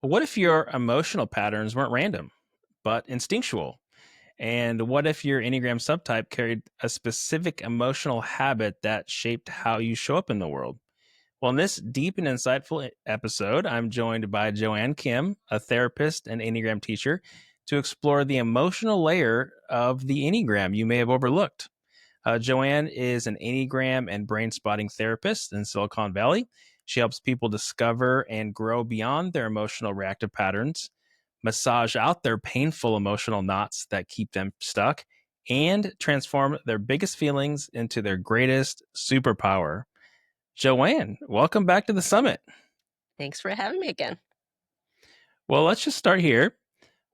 What if your emotional patterns weren't random, but instinctual? And what if your Enneagram subtype carried a specific emotional habit that shaped how you show up in the world? Well, in this deep and insightful episode, I'm joined by Joanne Kim, a therapist and Enneagram teacher, to explore the emotional layer of the Enneagram you may have overlooked. Joanne is an Enneagram and brain spotting therapist in Silicon Valley. She helps people discover and grow beyond their emotional reactive patterns, massage out their painful emotional knots that keep them stuck, and transform their biggest feelings into their greatest superpower. Joanne, welcome back to the summit. Thanks for having me again. Well, let's just start here.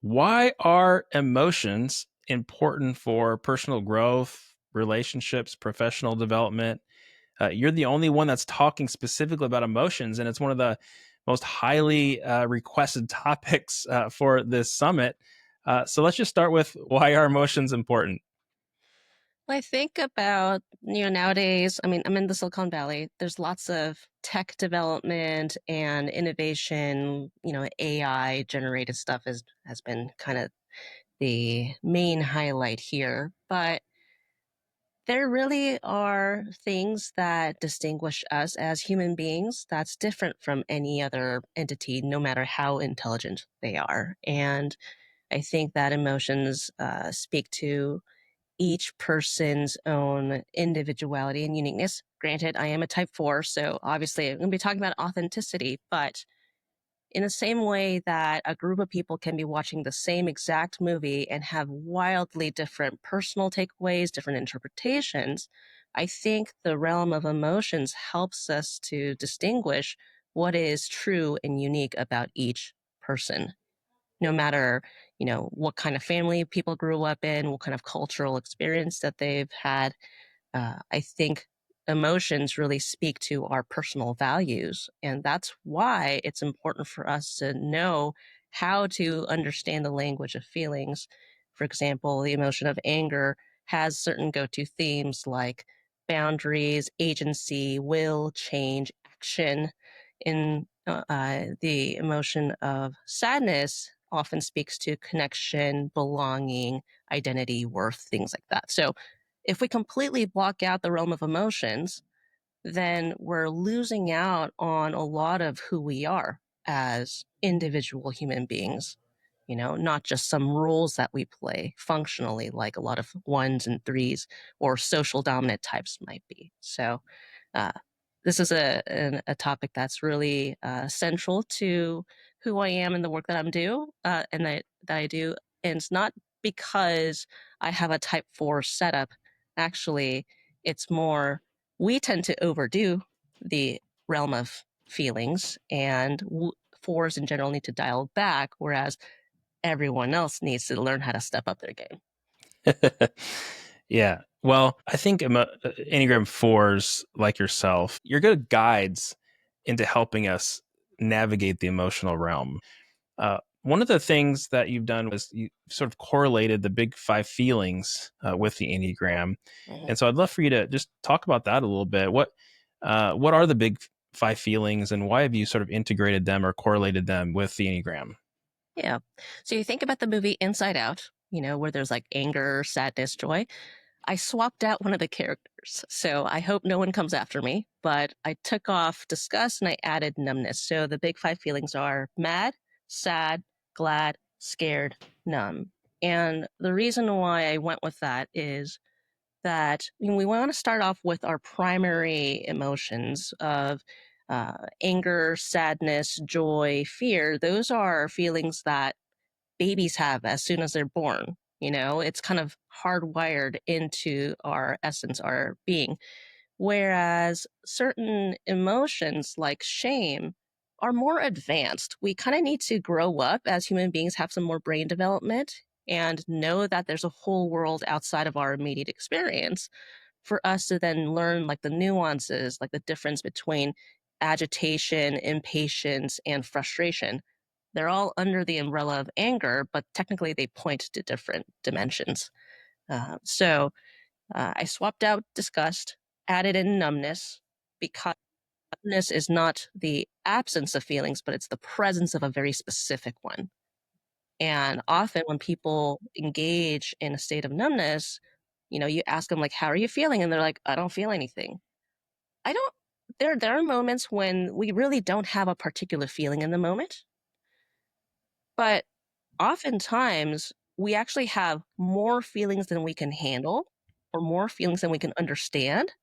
Why are emotions important for personal growth, relationships, professional development? You're the only one that's talking specifically about emotions, and it's one of the most highly requested topics for this summit. So let's just start with why are emotions important? Well, I think about, nowadays, I'm in the Silicon Valley. There's lots of tech development and innovation, AI generated stuff has been kind of the main highlight here. But there really are things that distinguish us as human beings that's different from any other entity, no matter how intelligent they are. And I think that emotions speak to each person's own individuality and uniqueness. Granted, I am a type 4, so obviously I'm going to be talking about authenticity, but in the same way that a group of people can be watching the same exact movie and have wildly different personal takeaways, different interpretations, I think the realm of emotions helps us to distinguish what is true and unique about each person, no matter what kind of family people grew up in, what kind of cultural experience that they've had. I think emotions really speak to our personal values, and that's why it's important for us to know how to understand the language of feelings. For example, the emotion of anger has certain go-to themes like boundaries, agency, will, change, action. In the emotion of sadness often speaks to connection, belonging, identity, worth, things like that. So if we completely block out the realm of emotions, then we're losing out on a lot of who we are as individual human beings, not just some roles that we play functionally, like a lot of ones and threes or social dominant types might be. So, uh, this is a topic that's really central to who I am and the work that that I do. And it's not because I have a type 4 setup. Actually, it's more we tend to overdo the realm of feelings, and fours in general need to dial back, whereas everyone else needs to learn how to step up their game. Yeah. Well, I think Enneagram 4s, like yourself, you're good guides into helping us navigate the emotional realm. One of the things that you've done was you sort of correlated the big five feelings with the Enneagram, Mhm. and so I'd love for you to just talk about that a little bit. What are the big five feelings, and why have you sort of integrated them or correlated them with the Enneagram? Yeah. So you think about the movie Inside Out, where there's like anger, sadness, joy. I swapped out one of the characters. So I hope no one comes after me, but I took off disgust and I added numbness. So the big five feelings are mad, sad, glad, scared, numb. And the reason why I went with that is that we want to start off with our primary emotions of anger, sadness, joy, fear. Those are feelings that babies have as soon as they're born. It's kind of hardwired into our essence, our being. Whereas certain emotions like shame are more advanced. We kind of need to grow up as human beings, have some more brain development, and know that there's a whole world outside of our immediate experience for us to then learn like the nuances, like the difference between agitation, impatience, and frustration. They're all under the umbrella of anger, but technically they point to different dimensions. I swapped out disgust, added in numbness, because numbness is not the absence of feelings, but it's the presence of a very specific one. And often when people engage in a state of numbness, you ask them like, "How are you feeling?" And they're like, "I don't feel anything." I don't there are moments when we really don't have a particular feeling in the moment, but oftentimes we actually have more feelings than we can handle or more feelings than we can understand.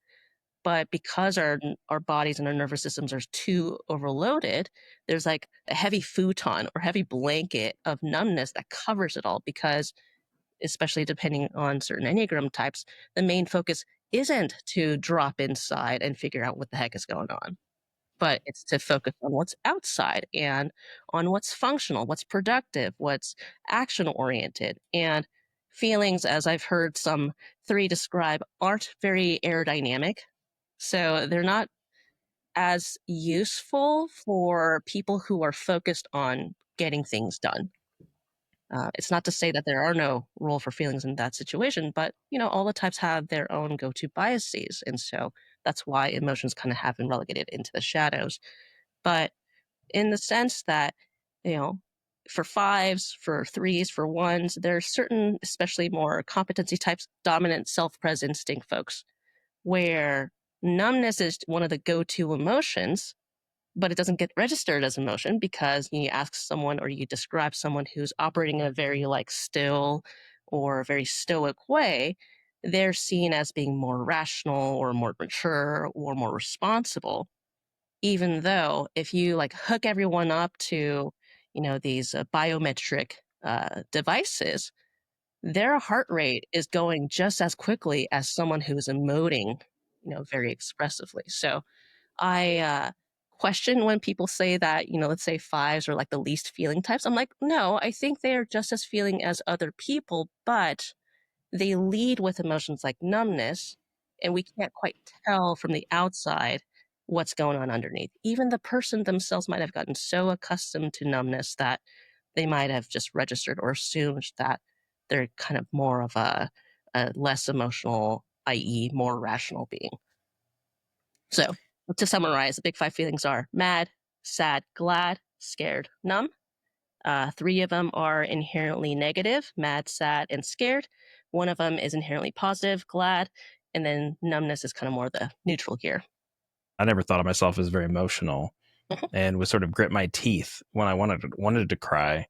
But because our bodies and our nervous systems are too overloaded, there's like a heavy futon or heavy blanket of numbness that covers it all because, especially depending on certain Enneagram types, the main focus isn't to drop inside and figure out what the heck is going on, but it's to focus on what's outside and on what's functional, what's productive, what's action oriented. And feelings, as I've heard some three describe, aren't very aerodynamic. So they're not as useful for people who are focused on getting things done. It's not to say that there are no role for feelings in that situation, but all the types have their own go-to biases, and so that's why emotions kind of have been relegated into the shadows. But in the sense that, you know, for fives, for threes, for ones, there are certain, especially more competency types, dominant self-pres instinct folks, where numbness is one of the go-to emotions, but it doesn't get registered as emotion because you ask someone or you describe someone who's operating in a very like still or very stoic way, they're seen as being more rational or more mature or more responsible. Even though if you like hook everyone up to, these biometric devices, their heart rate is going just as quickly as someone who is emoting, very expressively. So I question when people say that, let's say fives are like the least feeling types. I'm like, no, I think they are just as feeling as other people, but they lead with emotions like numbness, and we can't quite tell from the outside what's going on underneath. Even the person themselves might have gotten so accustomed to numbness that they might have just registered or assumed that they're kind of more of a less emotional, i.e., more rational being. So, to summarize, the big five feelings are mad, sad, glad, scared, numb. Three of them are inherently negative, mad, sad, and scared. One of them is inherently positive, glad, and then numbness is kind of more the neutral gear. I never thought of myself as very emotional Mhm, and would sort of grit my teeth when I wanted to cry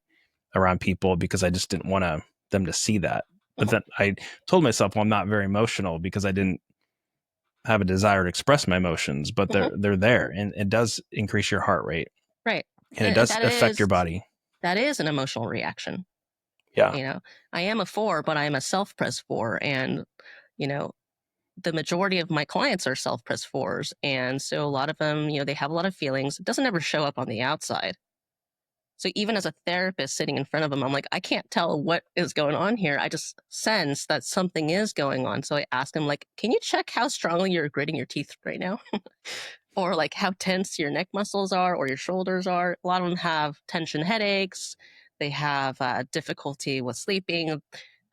around people because I just didn't want them to see that. But mhm, then I told myself, well, I'm not very emotional because I didn't have a desire to express my emotions, but mhm. they're there, and it does increase your heart rate, Right. and it And does affect your body. that is an emotional reaction. Yeah. You know, I am a four, but I am a self-pres four, and you know, the majority of my clients are self-pres fours, and so a lot of them, they have a lot of feelings. It doesn't ever show up on the outside. So even as a therapist sitting in front of them, I'm like, I can't tell what is going on here. I just sense that something is going on. So I ask them, like, can you check how strongly you're gritting your teeth right now? Or like how tense your neck muscles are or your shoulders are. A lot of them have tension headaches. They have difficulty with sleeping.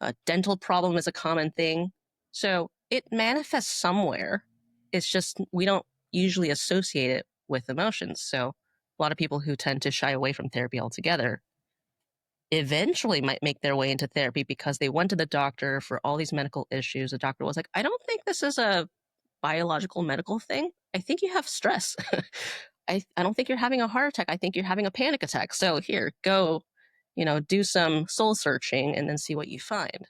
A dental problem is a common thing. So it manifests somewhere. It's just we don't usually associate it with emotions. So a lot of people who tend to shy away from therapy altogether eventually might make their way into therapy because they went to the doctor for all these medical issues. The doctor was like, I don't think this is a biological medical thing. I think you have stress. I don't think you're having a heart attack. I think you're having a panic attack. So here, go, do some soul searching and then see what you find.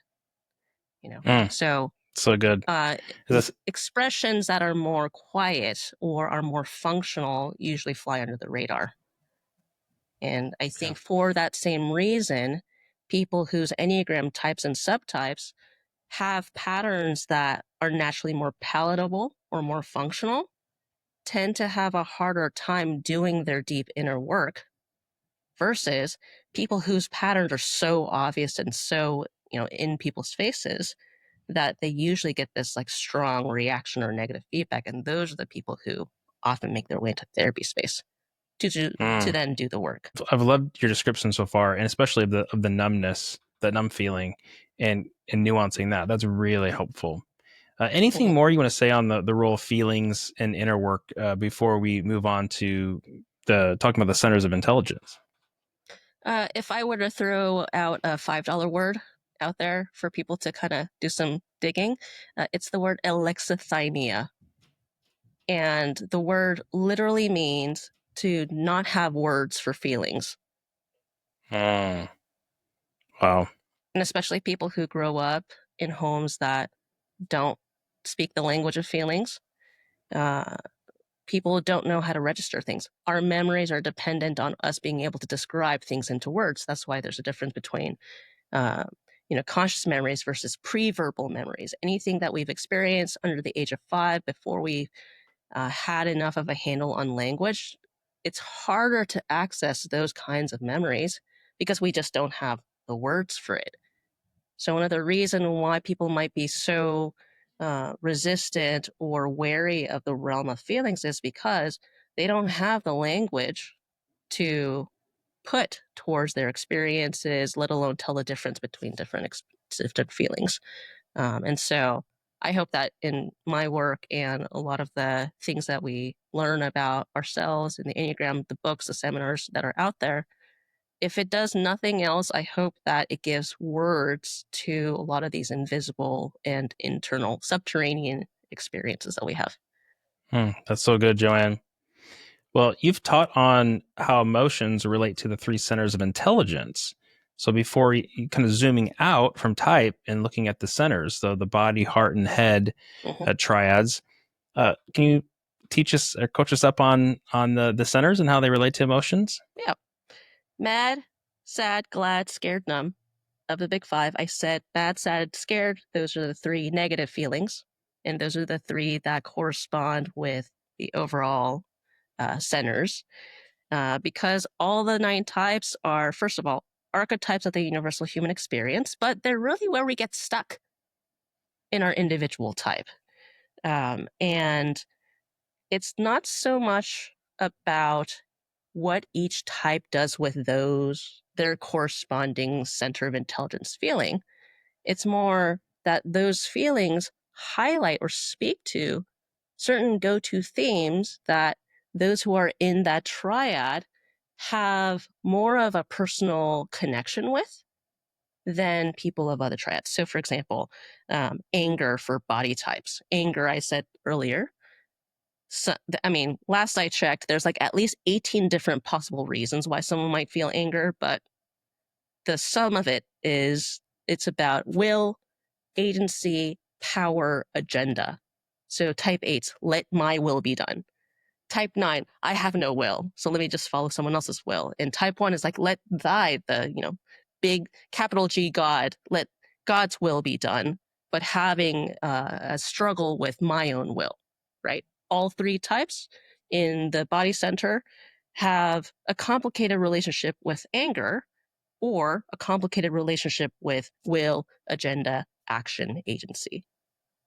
Mm, So so good. uh, Is this expressions that are more quiet or are more functional usually fly under the radar. And I yeah. think for that same reason, people whose Enneagram types and subtypes have patterns that are naturally more palatable or more functional tend to have a harder time doing their deep inner work versus people whose patterns are so obvious and so, in people's faces that they usually get this like strong reaction or negative feedback. And those are the people who often make their way into therapy space to Mm. then do the work. I've loved your description so far, and especially of the numbness, that numb feeling, and nuancing that. That's really helpful. Anything Mhm. more you want to say on the role of feelings and inner work before we move on to the talking about the centers of intelligence? If I were to throw out a $5 word out there for people to kind of do some digging, it's the word alexithymia. And the word literally means to not have words for feelings. Mm, wow. And especially people who grow up in homes that don't speak the language of feelings. Uh, People don't know how to register things. Our memories are dependent on us being able to describe things into words. That's why there's a difference between uh, conscious memories versus pre-verbal memories. Anything that we've experienced under the age of 5 before we had enough of a handle on language, it's harder to access those kinds of memories because we just don't have the words for it. So another reason why people might be so resistant or wary of the realm of feelings is because they don't have the language to put towards their experiences, let alone tell the difference between different feelings. And so I hope that in my work and a lot of the things that we learn about ourselves in the Enneagram, the books, the seminars that are out there, if it does nothing else, I hope that it gives words to a lot of these invisible and internal subterranean experiences that we have. That's so good, Joanne. Well, you've taught on how emotions relate to the three centers of intelligence. So before kind of zooming out from type and looking at the centers, so the body, heart, and head Mhm. triads, can you teach us or coach us up on the centers and how they relate to emotions? Yeah. Mad, sad, glad, scared, numb. Of the big 5, I said bad, sad, scared. Those are the 3 negative feelings. And those are the 3 that correspond with the overall centers. Because all the 9 types are, first of all, archetypes of the universal human experience, but they're really where we get stuck in our individual type. And it's not so much about what each type does with their corresponding center of intelligence feeling. It's more that those feelings highlight or speak to certain go to themes that those who are in that triad have more of a personal connection with than people of other triads. So, for example, anger for body types. Anger, I said earlier. So, I mean, last I checked, there's like at least 18 different possible reasons why someone might feel anger, but the sum of it is it's about will, agency, power, agenda. So type 8, let my will be done. Type 9, I have no will, so let me just follow someone else's will. And type 1 is like, let thy, big capital G God, let God's will be done, but having a struggle with my own will, right? All 3 types in the body center have a complicated relationship with anger or a complicated relationship with will, agenda, action, agency.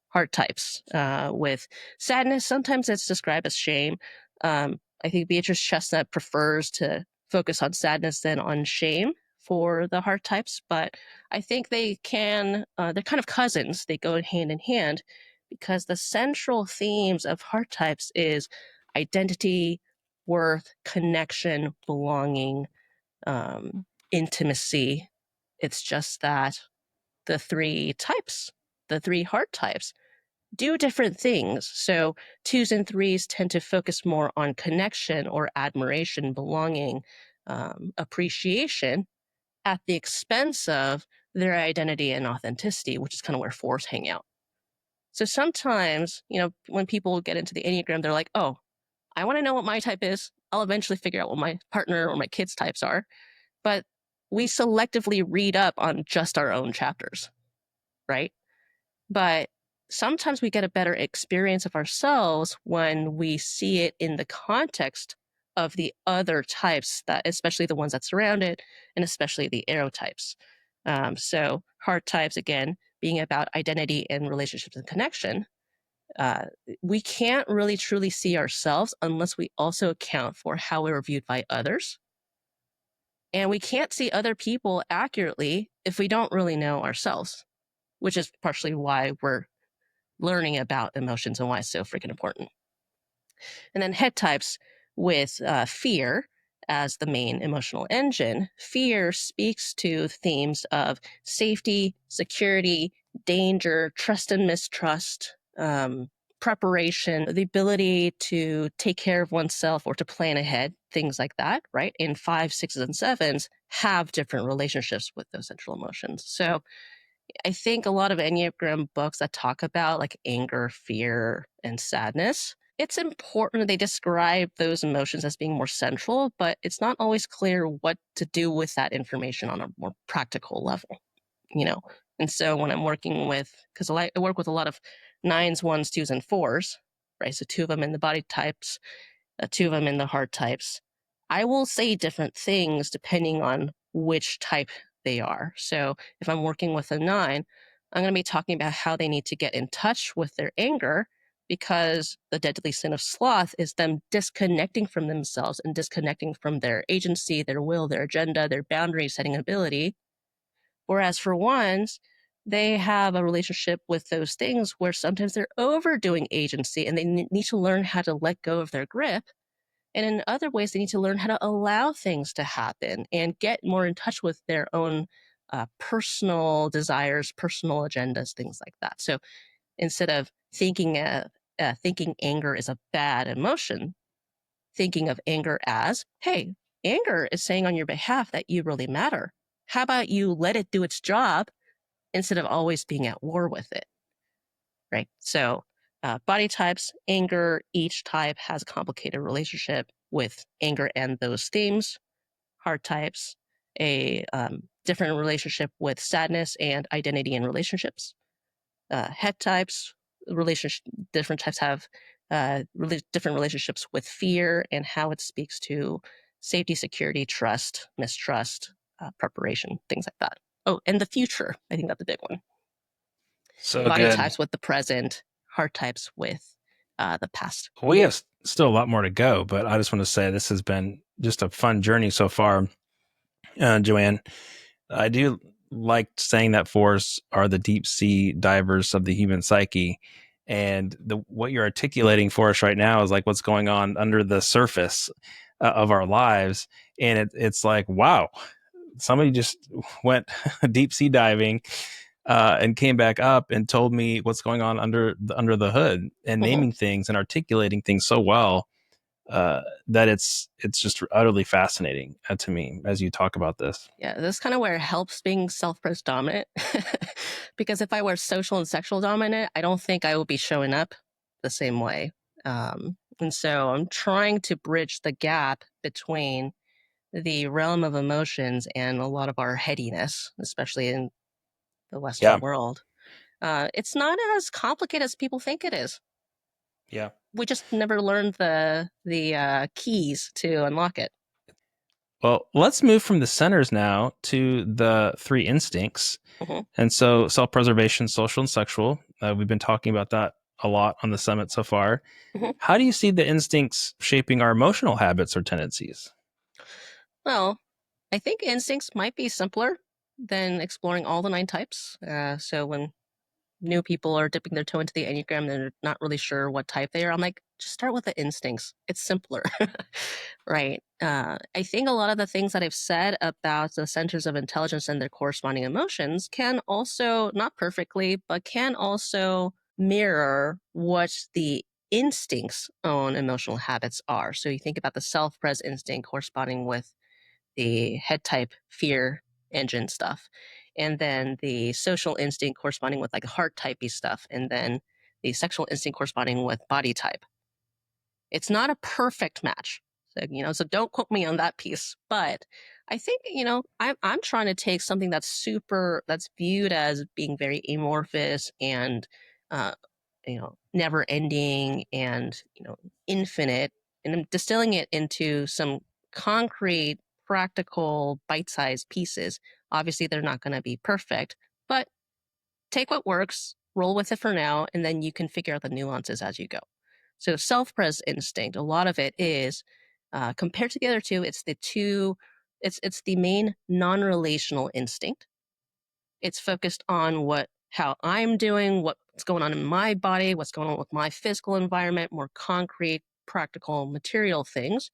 Heart types. With sadness, sometimes it's described as shame. I think Beatrice Chestnut prefers to focus on sadness than on shame for the heart types, but I think they're kind of cousins. They go hand in hand because the central themes of heart types is identity, worth, connection, belonging, intimacy. It's just that the 3 types, the 3 heart types, do different things. So 2s and 3s tend to focus more on connection or admiration, belonging, appreciation at the expense of their identity and authenticity, which is kind of where 4s hang out. So sometimes, when people get into the Enneagram, they're like, oh, I want to know what my type is. I'll eventually figure out what my partner or my kids' types are. But we selectively read up on just our own chapters, right? But sometimes we get a better experience of ourselves when we see it in the context of the other types, that especially the ones that surround it, and especially the arrow types. So heart types, again, being about identity and relationships and connection. We can't really truly see ourselves unless we also account for how we're viewed by others. And we can't see other people accurately if we don't really know ourselves, which is partially why we're learning about emotions and why it's so freaking important. And then head types with fear as the main emotional engine. Fear speaks to themes of safety, security, danger, trust and mistrust, preparation, the ability to take care of oneself or to plan ahead, things like that, right? And 5, 6s, and 7s have different relationships with those central emotions. So I think a lot of Enneagram books that talk about like anger, fear, and sadness, it's important they describe those emotions as being more central, but it's not always clear what to do with that information on a more practical level, you know? And so when I'm working with, because I work with a lot of 9s, 1s, 2s, and 4s, right? So 2 of them in the body types, 2 of them in the heart types. I will say different things depending on which type they are. So if I'm working with a 9, I'm going to be talking about how they need to get in touch with their anger, because the deadly sin of sloth is them disconnecting from themselves and disconnecting from their agency, their will, their agenda, their boundary setting ability. Whereas for 1s, they have a relationship with those things where sometimes they're overdoing agency and they need to learn how to let go of their grip. And in other ways, they need to learn how to allow things to happen and get more in touch with their own personal desires, personal agendas, things like that. So instead of thinking anger is a bad emotion, thinking of anger as, hey, anger is saying on your behalf that you really matter. How about you let it do its job instead of always being at war with it, right? So body types, anger, each type has a complicated relationship with anger and those themes. Heart types, a different relationship with sadness and identity and relationships. Head types, different types have different relationships with fear and how it speaks to safety, security, trust, mistrust, preparation, things like that. Oh, and the future. I think that's a big one. So Body good. types with the present, heart types with the past. We have still a lot more to go, but I just want to say this has been just a fun journey so far, Joanne. I do like saying that fours are the deep sea divers of the human psyche. And what you're articulating for us right now is like what's going on under the surface of our lives. And it's like, wow, somebody just went deep sea diving and came back up and told me what's going on under the hood, and naming things and articulating things so well that it's just utterly fascinating to me as you talk about this. Yeah, this is kind of where it helps being self-pres dominant. Because if I were social and sexual dominant, I don't think I would be showing up the same way. And so I'm trying to bridge the gap between the realm of emotions and a lot of our headiness, especially in the Western Yeah. world. It's not as complicated as people think it is. Yeah. We just never learned the keys to unlock it. Well, let's move from the centers now to the 3 instincts. Mm-hmm. And so self-preservation, social, and sexual. We've been talking about that a lot on the summit so far. Mm-hmm. How do you see the instincts shaping our emotional habits or tendencies? Well, I think instincts might be simpler than exploring all the 9 types. So when new people are dipping their toe into the Enneagram, they're not really sure what type they are. I'm like, just start with the instincts. It's simpler, right? I think a lot of the things that I've said about the centers of intelligence and their corresponding emotions can also, not perfectly, but can also mirror what the instincts' own emotional habits are. So you think about the self-pres instinct corresponding with the head type fear engine stuff, and then the social instinct corresponding with like heart typey stuff, and then the sexual instinct corresponding with body type. It's not a perfect match. So don't quote me on that piece, but I think, I'm trying to take something that's viewed as being very amorphous and, uh, never ending and, infinite, and I'm distilling it into some concrete, practical, bite-sized pieces. Obviously, they're not going to be perfect, but take what works, roll with it for now, and then you can figure out the nuances as you go. So self-pres instinct, a lot of it is compared to the other two, it's the main non-relational instinct. It's focused on what how I'm doing, what's going on in my body, what's going on with my physical environment, more concrete, practical, material things.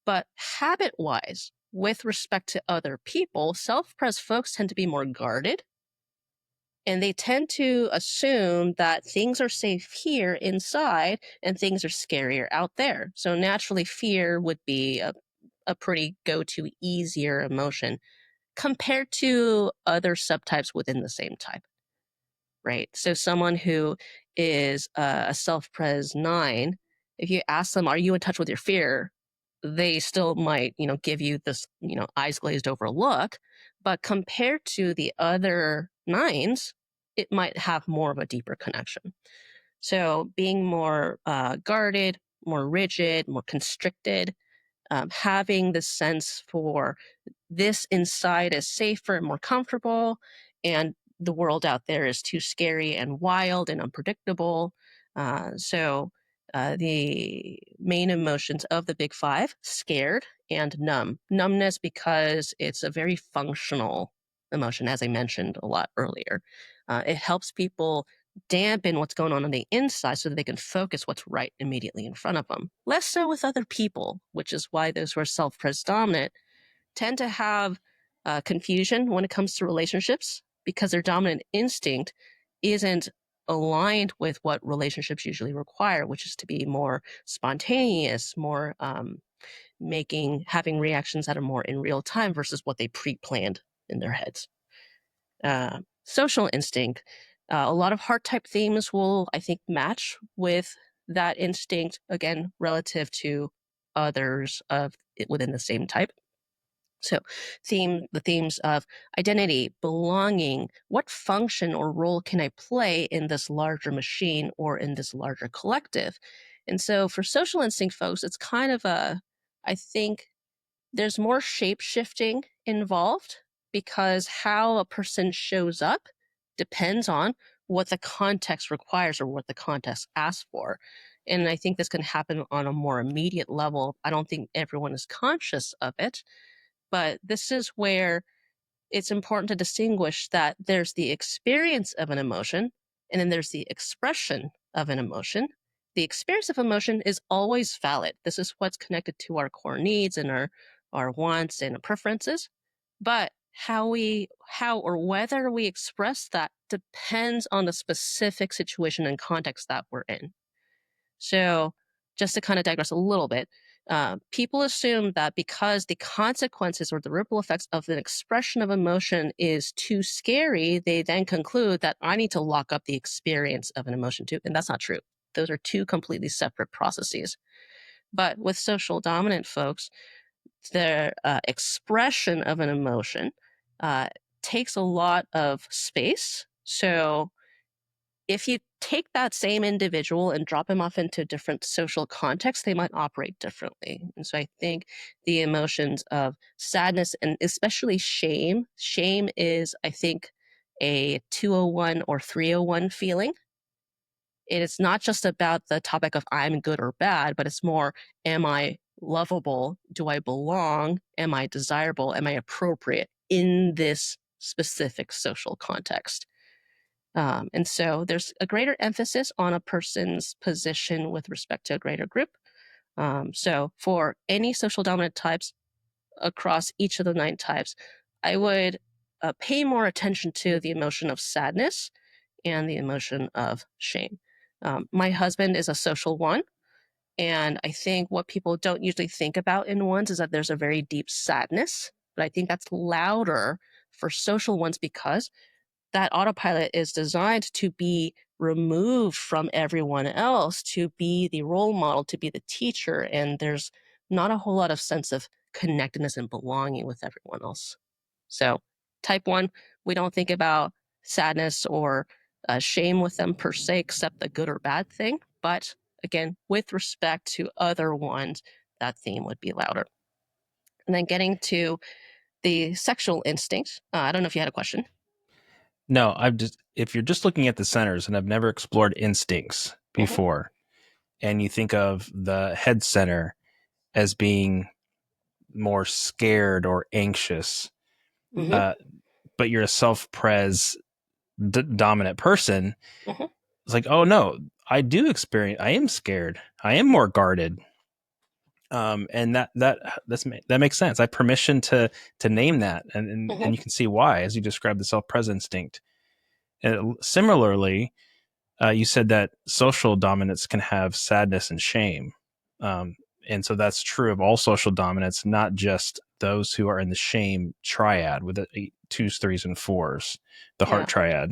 But habit wise, with respect to other people, self pres folks tend to be more guarded, and they tend to assume that things are safe here inside and things are scarier out there. So naturally, fear would be a pretty go to easier emotion compared to other subtypes within the same type, right? So someone who is a self-pres 9, if you ask them, are you in touch with your fear? They still might, give you this, eyes glazed over look. But compared to the other 9s, it might have more of a deeper connection. So being more guarded, more rigid, more constricted, having the sense for this inside is safer and more comfortable, and the world out there is too scary and wild and unpredictable. So the main emotions of the big five: scared and numb. Numbness because it's a very functional emotion, as I mentioned a lot earlier. It helps people dampen what's going on the inside so that they can focus what's right immediately in front of them. Less so with other people, which is why those who are self-pres dominant tend to have confusion when it comes to relationships, because their dominant instinct isn't aligned with what relationships usually require, which is to be more spontaneous, more having reactions that are more in real time versus what they pre-planned in their heads. Social instinct. A lot of heart type themes will, I think, match with that instinct, again, relative to others within the same type. So the themes of identity, belonging, what function or role can I play in this larger machine or in this larger collective? And so for social instinct folks, it's kind of I think there's more shape shifting involved, because how a person shows up depends on what the context requires or what the context asks for. And I think this can happen on a more immediate level. I don't think everyone is conscious of it, but this is where it's important to distinguish that there's the experience of an emotion and then there's the expression of an emotion. The experience of emotion is always valid. This is what's connected to our core needs and our wants and preferences. But how or whether we express that depends on the specific situation and context that we're in. So, just to kind of digress a little bit, people assume that because the consequences or the ripple effects of an expression of emotion is too scary, they then conclude that I need to lock up the experience of an emotion too. And that's not true. Those are two completely separate processes. But with social dominant folks, the expression of an emotion uh, takes a lot of space. So, if you take that same individual and drop him off into different social contexts, they might operate differently. And so I think the emotions of sadness and especially shame is, I think, a 201 or 301 feeling. It is not just about the topic of I'm good or bad, but it's more, am I lovable? Do I belong? Am I desirable? Am I appropriate in this specific social context? And so there's a greater emphasis on a person's position with respect to a greater group. So for any social dominant types across each of the 9 types, I would pay more attention to the emotion of sadness and the emotion of shame. My husband is a social 1. And I think what people don't usually think about in 1s is that there's a very deep sadness. But I think that's louder for social 1s because that autopilot is designed to be removed from everyone else, to be the role model, to be the teacher. And there's not a whole lot of sense of connectedness and belonging with everyone else. So, type 1, we don't think about sadness or shame with them per se, except the good or bad thing. But again, with respect to other ones, that theme would be louder. And then getting to the sexual instinct. I don't know if you had a question. No, if you're just looking at the centers, and I've never explored instincts before, and you think of the head center as being more scared or anxious, Mm-hmm. but you're a self-pres dominant person, Mhm. it's like, oh no, I am scared. I am more guarded. And that makes sense. I have permission to name that, Mhm. and you can see why as you describe the self-pres instinct. And similarly, you said that social dominance can have sadness and shame. And so that's true of all social dominance, not just those who are in the shame triad with the twos, threes, and fours, the heart Yeah. triad.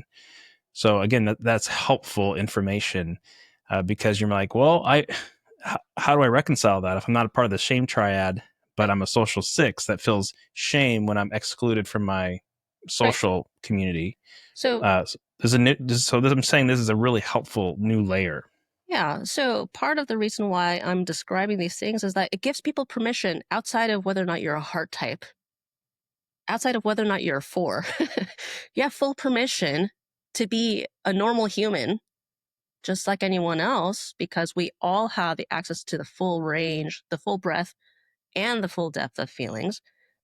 So again, that's helpful information because you're like, well, how do I reconcile that if I'm not a part of the shame triad, but Right. I'm a social six that feels shame when I'm excluded from my Right. social community? So I'm saying this is a really helpful new layer. yeah. So part of the reason why I'm describing these things is that it gives people permission outside of whether or not you're a heart type, outside of whether or not you're a four. You have full permission to be a normal human, just like anyone else, because we all have the access to the full range, the full breadth, and the full depth of feelings.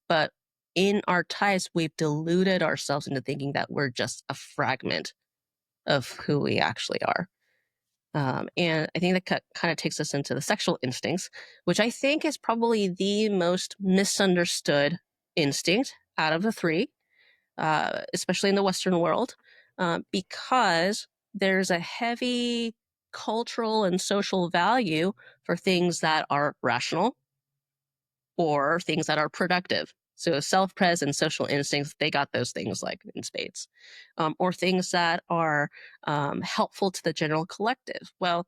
But in our types, we've deluded ourselves into thinking that we're just a fragment of who we actually are. And I think that kind of takes us into the sexual instincts, which I think is probably the most misunderstood instinct out of the three, especially in the Western world, because there's a heavy cultural and social value for things that are rational or things that are productive. So self-pres and social instincts, they got those things like in spades, or things that are helpful to the general collective. Well,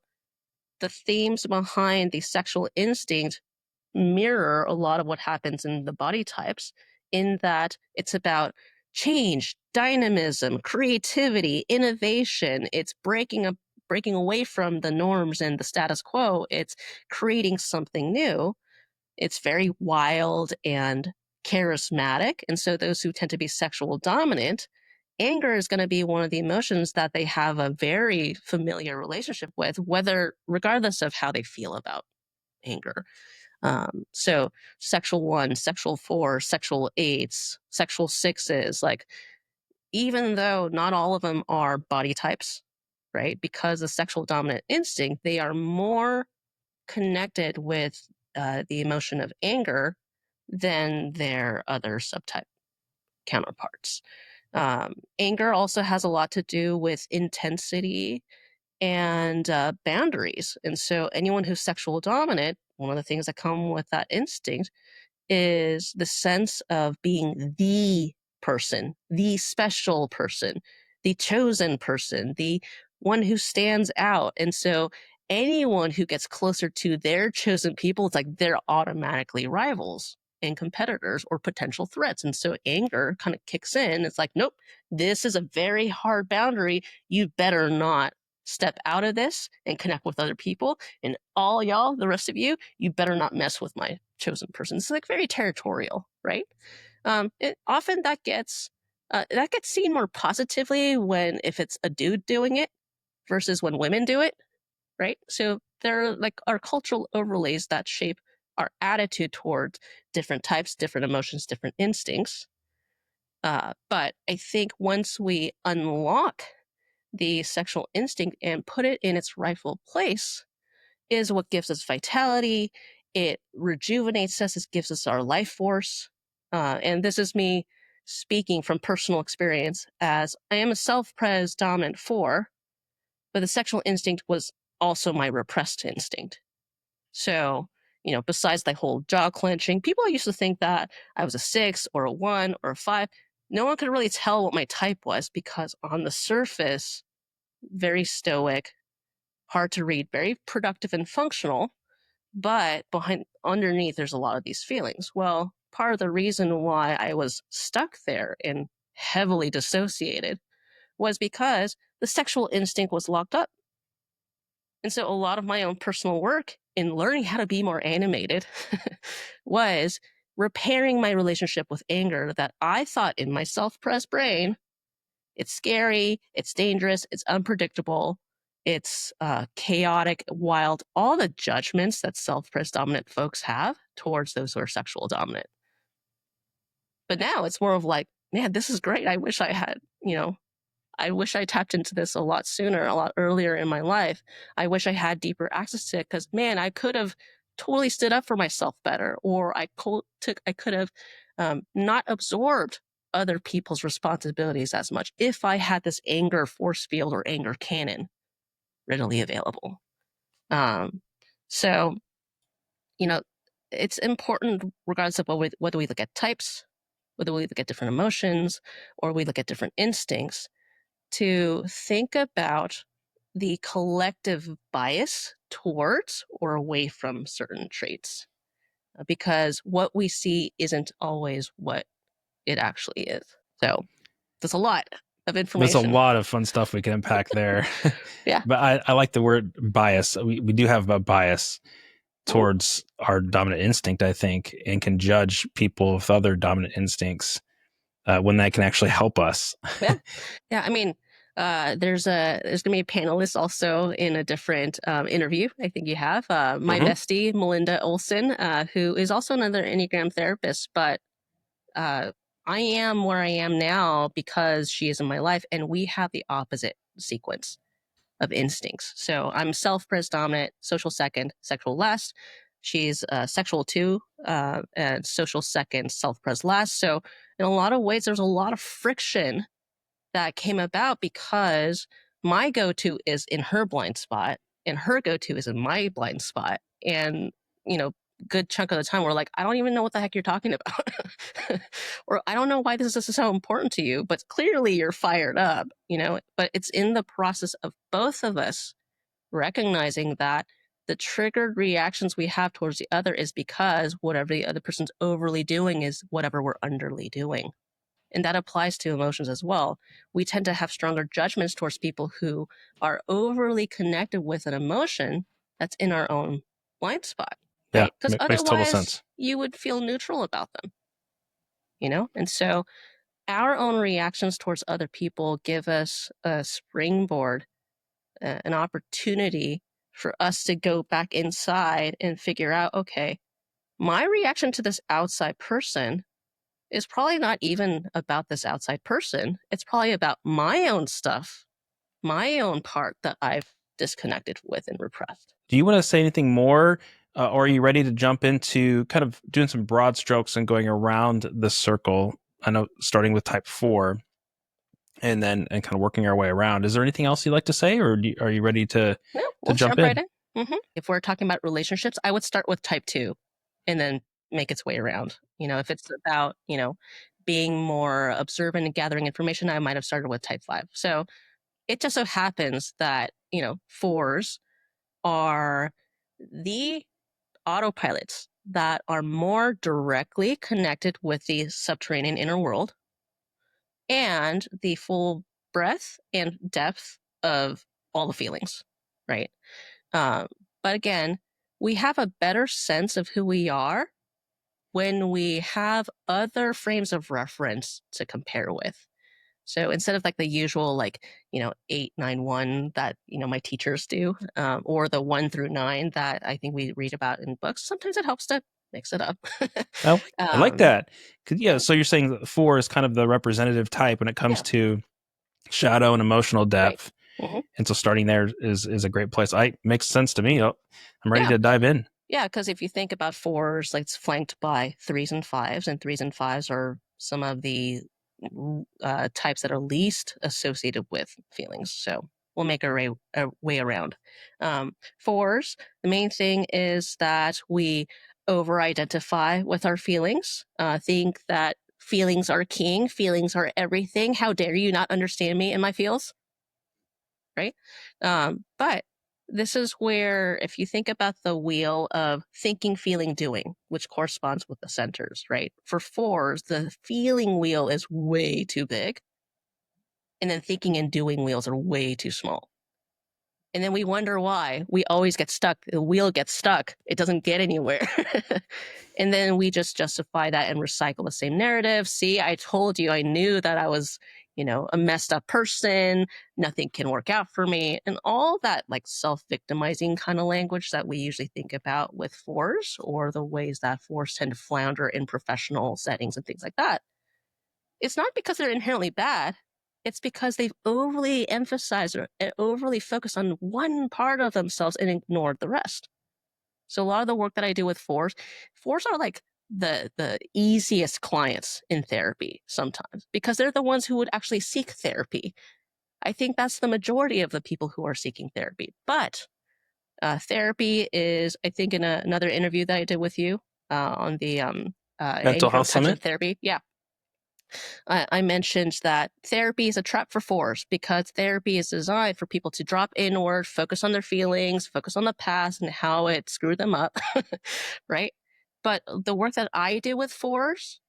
the themes behind the sexual instinct mirror a lot of what happens in the body types, in that it's about change, dynamism, creativity, innovation. It's breaking away from the norms and the status quo. It's creating something new. It's very wild and charismatic. And so those who tend to be sexual dominant, anger is going to be one of the emotions that they have a very familiar relationship with, whether regardless of how they feel about anger. So sexual one, sexual four, sexual eights, sexual sixes, like even though not all of them are body types, right? Because of sexual dominant instinct, they are more connected with the emotion of anger than their other subtype counterparts. Anger also has a lot to do with intensity and boundaries. And so, anyone who's sexual dominant, one of the things that come with that instinct is the sense of being the person, the special person, the chosen person, the one who stands out. And so anyone who gets closer to their chosen people, it's like they're automatically rivals and competitors or potential threats. And so anger kind of kicks in. It's like, nope, this is a very hard boundary. You better not step out of this and connect with other people. And all y'all, the rest of you, you better not mess with my chosen person. It's like very territorial, right? Often that gets seen more positively when if it's a dude doing it versus when women do it, right? So there are like our cultural overlays that shape our attitude towards different types, different emotions, different instincts. But I think once we unlock the sexual instinct and put it in its rightful place, is what gives us vitality. It rejuvenates us. It gives us our life force. And this is me speaking from personal experience, as I am a self-pres dominant four, but the sexual instinct was also my repressed instinct. So, besides the whole jaw clenching, people used to think that I was a six or a one or a five. No one could really tell what my type was because on the surface, very stoic, hard to read, very productive and functional, but underneath there's a lot of these feelings. Well, part of the reason why I was stuck there and heavily dissociated was because the sexual instinct was locked up. And so a lot of my own personal work in learning how to be more animated was repairing my relationship with anger that I thought in my self-pressed brain, it's scary, it's dangerous, it's unpredictable, it's chaotic, wild, all the judgments that self-pres dominant folks have towards those who are sexual dominant. But now it's more of like, man, this is great. I wish I had, I wish I tapped into this a lot sooner, a lot earlier in my life. I wish I had deeper access to it because, man, I could have totally stood up for myself better, or I could have not absorbed other people's responsibilities as much if I had this anger force field or anger cannon readily available. So, it's important regardless of whether we look at types, whether we look at different emotions, or we look at different instincts, to think about the collective bias towards or away from certain traits. Because what we see isn't always what it actually is. So there's a lot of There's a information. lot of fun stuff we can unpack there. Yeah. But I like the word bias. We do have a bias towards our dominant instinct, I think, and can judge people with other dominant instincts when that can actually help us. Yeah. I mean, there's going to be a panelist also in a different interview. I think you have my bestie Melinda Olson, who is also another Enneagram therapist, but I am where I am now because she is in my life, and we have the opposite sequence of instincts. So I'm self-pres dominant, social second, sexual last. She's sexual two, and social second, self-pres last. So in a lot of ways, there's a lot of friction that came about because my go-to is in her blind spot and her go-to is in my blind spot. And, good chunk of the time we're like, I don't even know what the heck you're talking about. Or I don't know why this is so important to you, but clearly you're fired up, but it's in the process of both of us recognizing that the triggered reactions we have towards the other is because whatever the other person's overly doing is whatever we're underly doing. And that applies to emotions as well. We tend to have stronger judgments towards people who are overly connected with an emotion that's in our own blind spot, Yeah, right? Because makes total otherwise sense. you would feel neutral about them, And so our own reactions towards other people give us a springboard, an opportunity for us to go back inside and figure out, okay, my reaction to this outside person is probably not even about this outside person. It's probably about my own stuff, my own part that I've disconnected with and repressed. Do you want to say anything more? Or are you ready to jump into kind of doing some broad strokes and going around the circle? I know starting with type 4 and kind of working our way around. Is there anything else you'd like to say, or are you ready to No, we'll jump jump right in? in. If we're talking about relationships, I would start with type 2 and then make its way around. If it's about, being more observant and gathering information, I might have started with type 5. So it just so happens that, fours are the autopilots that are more directly connected with the subterranean inner world and the full breadth and depth of all the feelings, right? But again, we have a better sense of who we are when we have other frames of reference to compare with. So instead of like the usual, 8, 9, 1 that, my teachers do, or the 1 through 9 that I think we read about in books, sometimes it helps to mix it up. I like that. Yeah. So you're saying that 4 is kind of the representative type when it comes Yeah. to shadow and emotional Right. depth. And so starting there is a great place. Makes sense to me. Oh, I'm ready Yeah. to dive in. Yeah, because if you think about fours, like it's flanked by 3s and 5s, and 3s and 5s are some of the types that are least associated with feelings. So we'll make our way around. Fours, the main thing is that we over-identify with our feelings, think that feelings are king, feelings are everything. How dare you not understand me and my feels? Right? But this is where, if you think about the wheel of thinking, feeling, doing, which corresponds with the centers, right? For fours, the feeling wheel is way too big. And then thinking and doing wheels are way too small. And then we wonder why we always get stuck. The wheel gets stuck. It doesn't get anywhere. And then we just justify that and recycle the same narrative. See, I told you, I knew that I was, a messed up person. Nothing can work out for me. And all that like self-victimizing kind of language that we usually think about with fours, or the ways that fours tend to flounder in professional settings and things like that. It's not because they're inherently bad. It's because they've overly emphasized or overly focused on one part of themselves and ignored the rest. So a lot of the work that I do with fours are like the easiest clients in therapy sometimes because they're the ones who would actually seek therapy. I think that's the majority of the people who are seeking therapy. But therapy is, I think, in another interview that I did with you on the Mental Enneagram Health Touch and Summit. Therapy. Yeah, I mentioned that therapy is a trap for fours because therapy is designed for people to drop inward, focus on their feelings, focus on the past and how it screwed them up, right? But the work that I do with fours,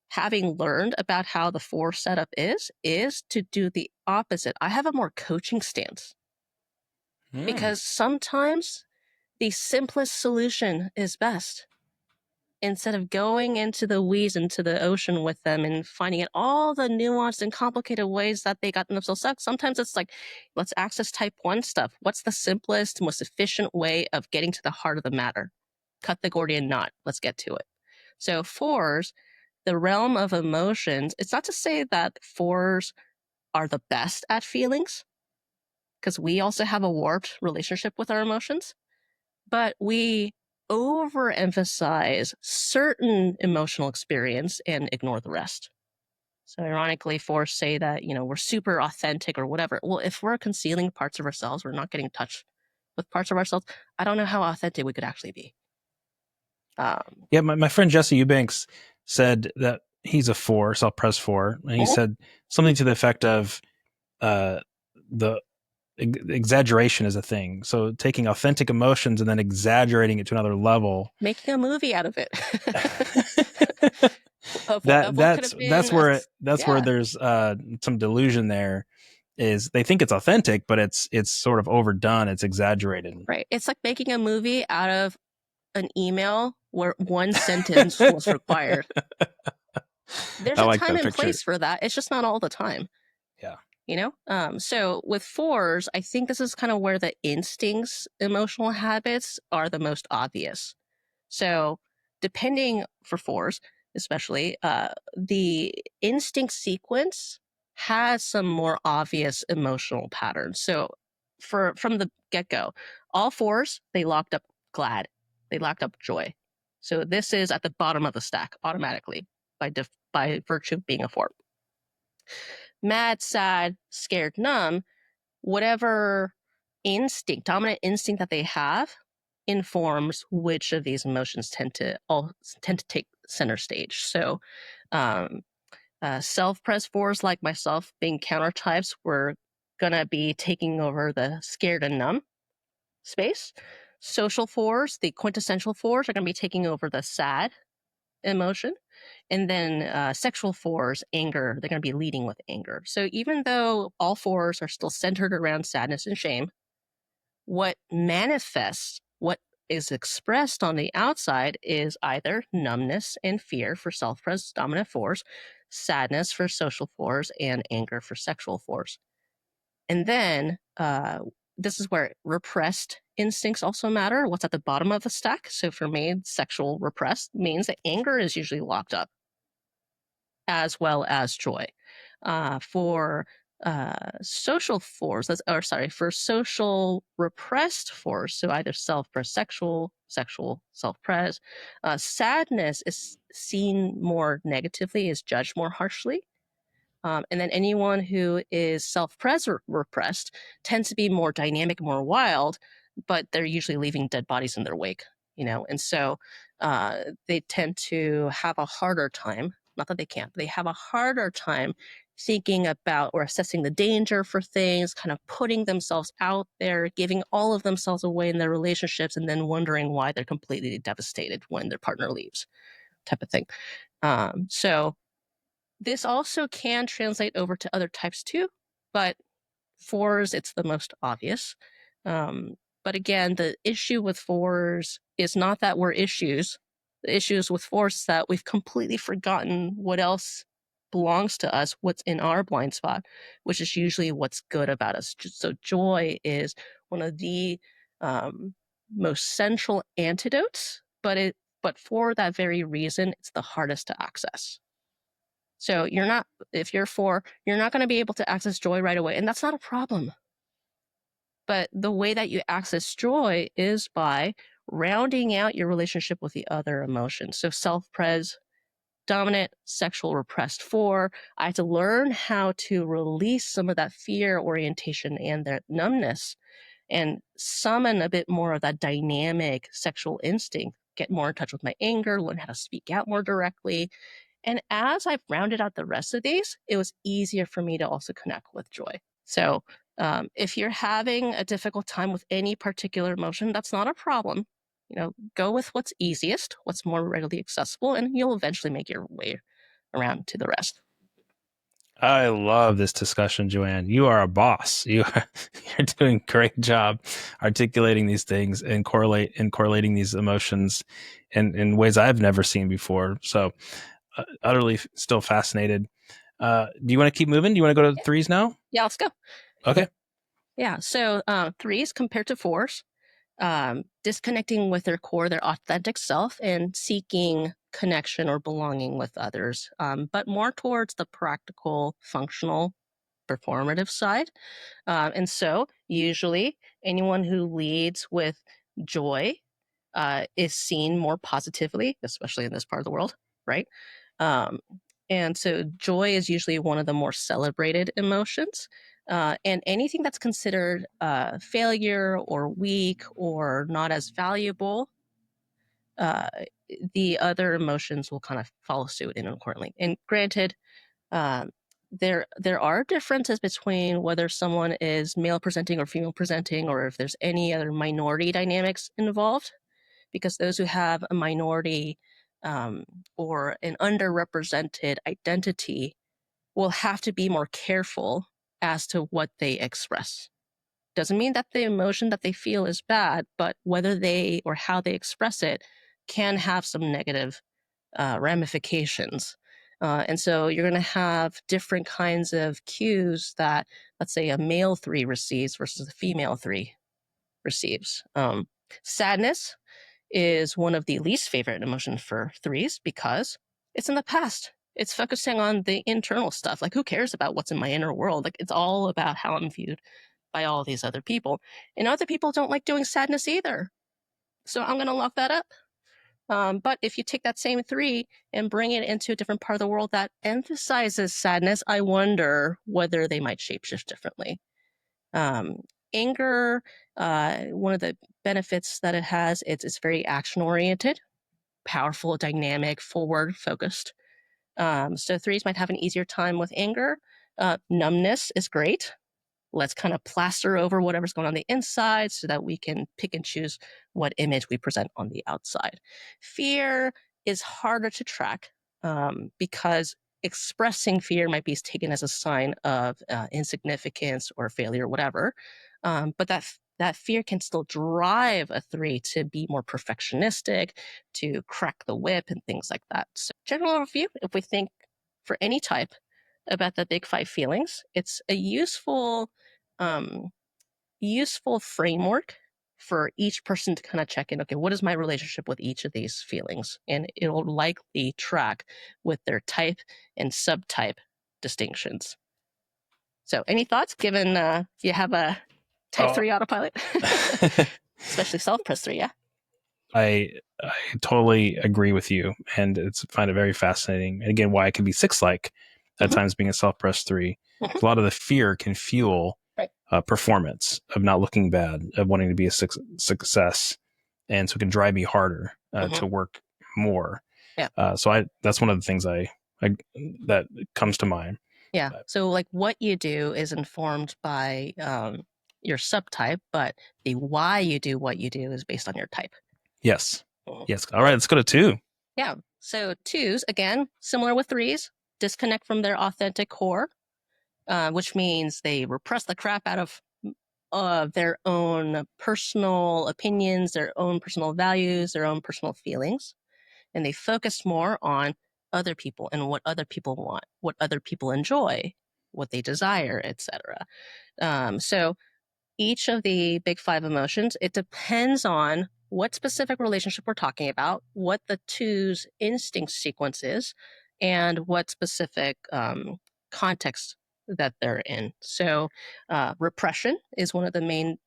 having learned about how the four setup is to do the opposite. I have a more coaching stance Hmm. because sometimes the simplest solution is best. Instead of going into the weeds, into the ocean with them and finding out all the nuanced and complicated ways that they got themselves stuck, sometimes it's like, let's access type 1 stuff. What's the simplest, most efficient way of getting to the heart of the matter? Cut the Gordian knot. Let's get to it. So, fours, the realm of emotions, it's not to say that fours are the best at feelings, because we also have a warped relationship with our emotions, but we overemphasize certain emotional experience and ignore the rest. So ironically, fours say that, we're super authentic or whatever. Well, if we're concealing parts of ourselves, we're not getting in touch with parts of ourselves, I don't know how authentic we could actually be. Yeah, my friend Jesse Eubanks said that he's a four, so I'll press four. And he Mhm. said something to the effect of uh, the exaggeration is a thing. So taking authentic emotions and then exaggerating it to another level. Making a movie out of it. of that what could have that's been where yeah, there's some delusion there. Is they think it's authentic, but it's sort of overdone. It's exaggerated. right. It's like making a movie out of an email where one sentence was required. There's I a like time that and picture. place for that. It's just not all the time. Yeah. So with fours, I think this is kind of where the instincts, emotional habits are the most obvious. So depending for fours, especially, the instinct sequence has some more obvious emotional patterns. So from the get-go, all fours, they locked up glad, they locked up joy. So this is at the bottom of the stack automatically by virtue of being a four. Mad, sad, scared, numb, whatever dominant instinct that they have informs which of these emotions tend to take center stage. So, um, self-pres fours like myself, being counter types, we're gonna be taking over the scared and numb space. Social fours, the quintessential fours, are gonna be taking over the sad emotion. And then sexual fours, anger, they're going to be leading with anger. So even though all fours are still centered around sadness and shame, what manifests, what is expressed on the outside is either numbness and fear for self-pres dominant fours, sadness for social fours, and anger for sexual fours. And then this is where repressed instincts also matter. What's at the bottom of the stack? So for me, sexual repressed means that anger is usually locked up as well as joy. For social force, for social repressed force, so either self-pres sexual self-pres, sadness is seen more negatively, is judged more harshly. And then anyone who is self-pres repressed tends to be more dynamic, more wild, but they're usually leaving dead bodies in their wake, And so they tend to have a harder time, not that they can't, but they have a harder time thinking about or assessing the danger for things, kind of putting themselves out there, giving all of themselves away in their relationships, and then wondering why they're completely devastated when their partner leaves, type of thing. So this also can translate over to other types too, but fours, it's the most obvious. But again, the issue with fours is not that we're issues. The issue is with fours is that we've completely forgotten what else belongs to us, what's in our blind spot, which is usually what's good about us. So joy is one of the most central antidotes, but for that very reason, it's the hardest to access. So if you're 4, you're not going to be able to access joy right away. And that's not a problem. But the way that you access joy is by rounding out your relationship with the other emotions. So self-pres, dominant, sexual, repressed 4. I had to learn how to release some of that fear orientation and that numbness and summon a bit more of that dynamic sexual instinct, get more in touch with my anger, learn how to speak out more directly. And as I've rounded out the rest of these, it was easier for me to also connect with joy. So if you're having a difficult time with any particular emotion, that's not a problem. Go with what's easiest, what's more readily accessible, and you'll eventually make your way around to the rest. I love this discussion, Joanne. You are a boss. You're doing a great job articulating these things and correlating these emotions in ways I've never seen before. So, utterly still fascinated. Do you want to keep moving? Do you want to go to threes now? Yeah, let's go. Okay. Yeah, so threes compared to 4s, disconnecting with their core, their authentic self, and seeking connection or belonging with others, but more towards the practical, functional, performative side. And so, usually, anyone who leads with joy is seen more positively, especially in this part of the world, right? Um, and so, joy is usually one of the more celebrated emotions. And anything that's considered failure or weak or not as valuable, uh, the other emotions will kind of follow suit in accordingly. And granted, um, there are differences between whether someone is male presenting or female presenting, or if there's any other minority dynamics involved, because those who have a minority or an underrepresented identity will have to be more careful as to what they express. Doesn't mean that the emotion that they feel is bad, but whether they or how they express it can have some negative ramifications. And so you're going to have different kinds of cues that, let's say, a male 3 receives versus a female 3 receives. Sadness is one of the least favorite emotions for 3s because it's in the past. It's focusing on the internal stuff. Like, who cares about what's in my inner world? Like, it's all about how I'm viewed by all these other people. And other people don't like doing sadness either. So I'm going to lock that up. But if you take that same 3 and bring it into a different part of the world that emphasizes sadness, I wonder whether they might shapeshift differently. Anger, one of the benefits that it has, it's very action oriented, powerful, dynamic, forward focused. So 3s might have an easier time with anger. Numbness is great. Let's kind of plaster over whatever's going on the inside so that we can pick and choose what image we present on the outside. Fear is harder to track because expressing fear might be taken as a sign of insignificance or failure or whatever. But that fear can still drive a 3 to be more perfectionistic, to crack the whip and things like that. So general overview, if we think for any type about the big 5 feelings, it's a useful framework for each person to kind of check in. Okay, what is my relationship with each of these feelings? And it'll likely track with their type and subtype distinctions. So, any thoughts given you have a type 3 autopilot? Especially self-pres 3, yeah? I totally agree with you, and find it very fascinating. And again, why it can be 6-like at times being a self-pres 3. A lot of the fear can fuel performance of not looking bad, of wanting to be a success, and so it can drive me harder to work more. Yeah. So that's one of the things that comes to mind. Yeah. So, like, what you do is informed by your subtype, but the why you do what you do is based on your type. Yes. Yes. All right. Let's go to 2. Yeah. So 2s, again, similar with 3s, disconnect from their authentic core, which means they repress the crap out of their own personal opinions, their own personal values, their own personal feelings. And they focus more on other people and what other people want, what other people enjoy, what they desire, etc. So each of the big 5 emotions, it depends on what specific relationship we're talking about, what the 2's instinct sequence is, and what specific context that they're in. So repression is one of the main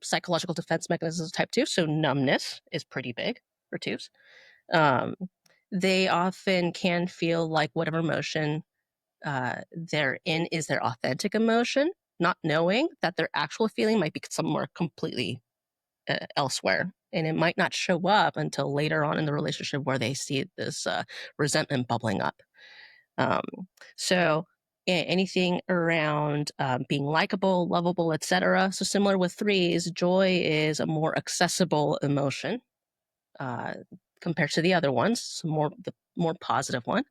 psychological defense mechanisms of type 2. So numbness is pretty big for 2s. They often can feel like whatever emotion they're in is their authentic emotion, not knowing that their actual feeling might be somewhere completely elsewhere. And it might not show up until later on in the relationship where they see this resentment bubbling up. So anything around being likable, lovable, etc. So similar with 3s, joy is a more accessible emotion compared to the other ones, the more positive one.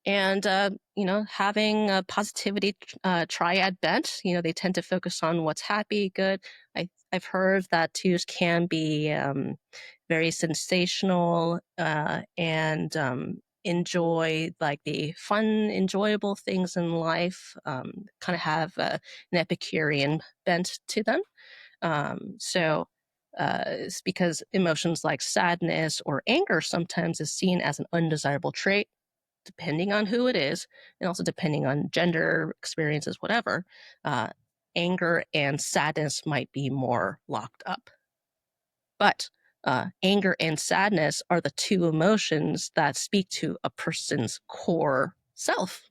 And having a positivity triad bent, they tend to focus on what's happy, good. I've heard that 2s can be very sensational and enjoy like the fun, enjoyable things in life. Kind of have an Epicurean bent to them. It's because emotions like sadness or anger sometimes is seen as an undesirable trait, depending on who it is, and also depending on gender, experiences, whatever. Anger and sadness might be more locked up. But anger and sadness are the 2 emotions that speak to a person's core self.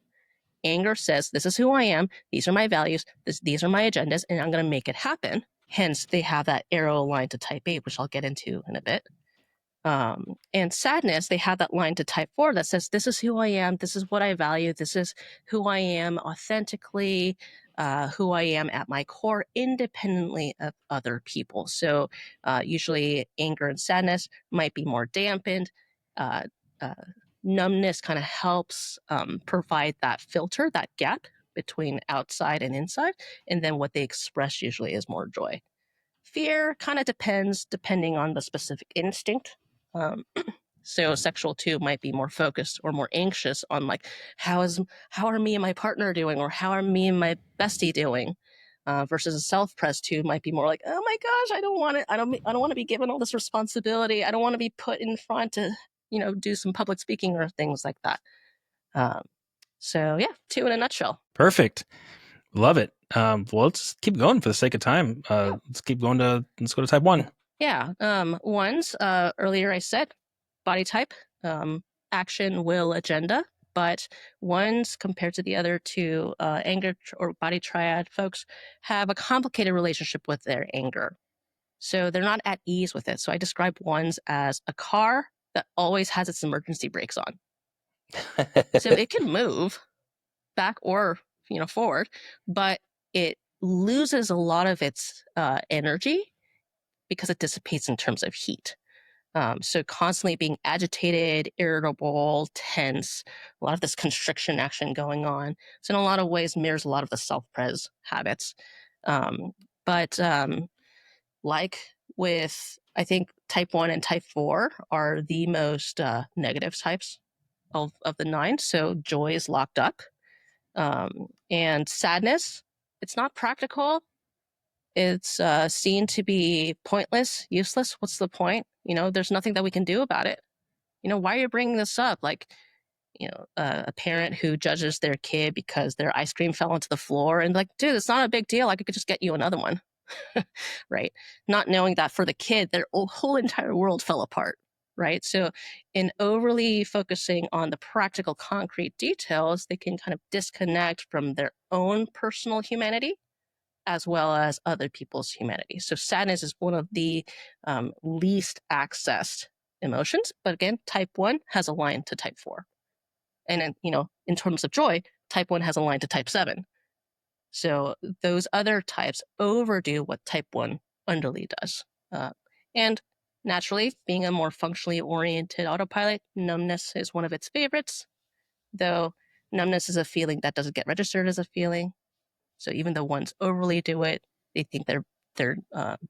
Anger says, this is who I am, these are my values, these are my agendas, and I'm going to make it happen. Hence, they have that arrow aligned to type 8, which I'll get into in a bit. And sadness, they have that line to type 4 that says, this is who I am, this is what I value, this is who I am authentically, who I am at my core, independently of other people. So usually anger and sadness might be more dampened. Numbness kind of helps provide that filter, that gap between outside and inside. And then what they express usually is more joy. Fear kind of depending on the specific instinct. So sexual 2 might be more focused or more anxious on like how are me and my partner doing, or how are me and my bestie doing, versus a self-pressed 2 might be more like, oh my gosh, I don't want to be given all this responsibility. I don't want to be put in front to do some public speaking or things like that. So yeah, 2 in a nutshell. Perfect. Love it. Well, let's keep going for the sake of time. Let's go to type 1. Yeah. 1s, earlier I said body type, action, will, agenda. But 1s, compared to the other 2 anger or body triad folks, have a complicated relationship with their anger. So they're not at ease with it. So I describe 1s as a car that always has its emergency brakes on. So it can move back or forward, but it loses a lot of its energy because it dissipates in terms of heat. So constantly being agitated, irritable, tense, a lot of this constriction action going on. So in a lot of ways mirrors a lot of the self-pres habits. But like with, I think type 1 and type 4 are the most negative types of the 9. So joy is locked up. And sadness, it's not practical. It's seen to be pointless, useless. What's the point? There's nothing that we can do about it. Why are you bringing this up? Like, a parent who judges their kid because their ice cream fell onto the floor and like, dude, it's not a big deal. I could just get you another one. Right? Not knowing that for the kid, their whole entire world fell apart. Right? So in overly focusing on the practical, concrete details, they can kind of disconnect from their own personal humanity as well as other people's humanity. So sadness is one of the least accessed emotions. But again, type 1 has a line to type 4. And then, in terms of joy, type 1 has a line to type 7. So those other types overdo what type 1 underly does. And naturally, being a more functionally oriented autopilot, numbness is one of its favorites, though numbness is a feeling that doesn't get registered as a feeling. So even though 1s overly do it, they think they're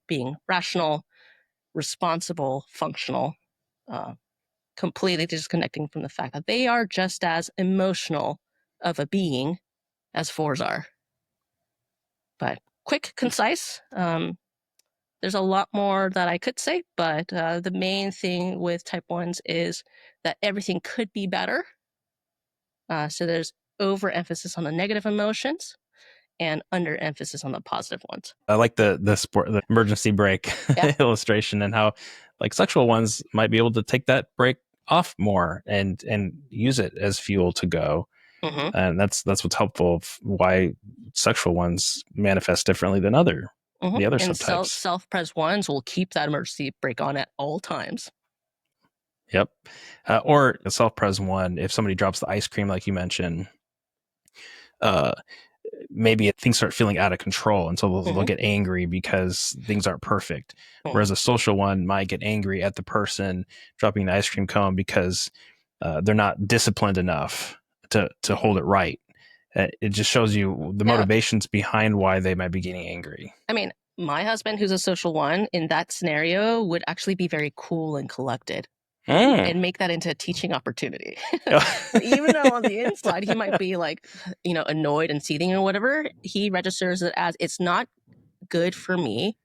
being rational, responsible, functional, completely disconnecting from the fact that they are just as emotional of a being as 4s are. But quick, concise. There's a lot more that I could say, but the main thing with type 1s is that everything could be better. So there's overemphasis on the negative emotions and underemphasis on the positive ones. I like the emergency brake Yeah. illustration, and how like sexual ones might be able to take that brake off more and use it as fuel to go. Mm-hmm. And that's what's helpful of why sexual ones manifest differently than Mm-hmm. the other And subtypes. self-pres ones will keep that emergency brake on at all times. Yep. Or a self-pres one, if somebody drops the ice cream, like you mentioned, uh, maybe things start feeling out of control, and so they'll get angry because things aren't perfect. Whereas a social one might get angry at the person dropping the ice cream cone because they're not disciplined enough to hold it right. It just shows you the motivations behind why they might be getting angry. I mean, my husband, who's a social one, in that scenario would actually be very cool and collected and make that into a teaching opportunity. Even though on the inside he might be like, annoyed and seething or whatever, he registers it as it's not good for me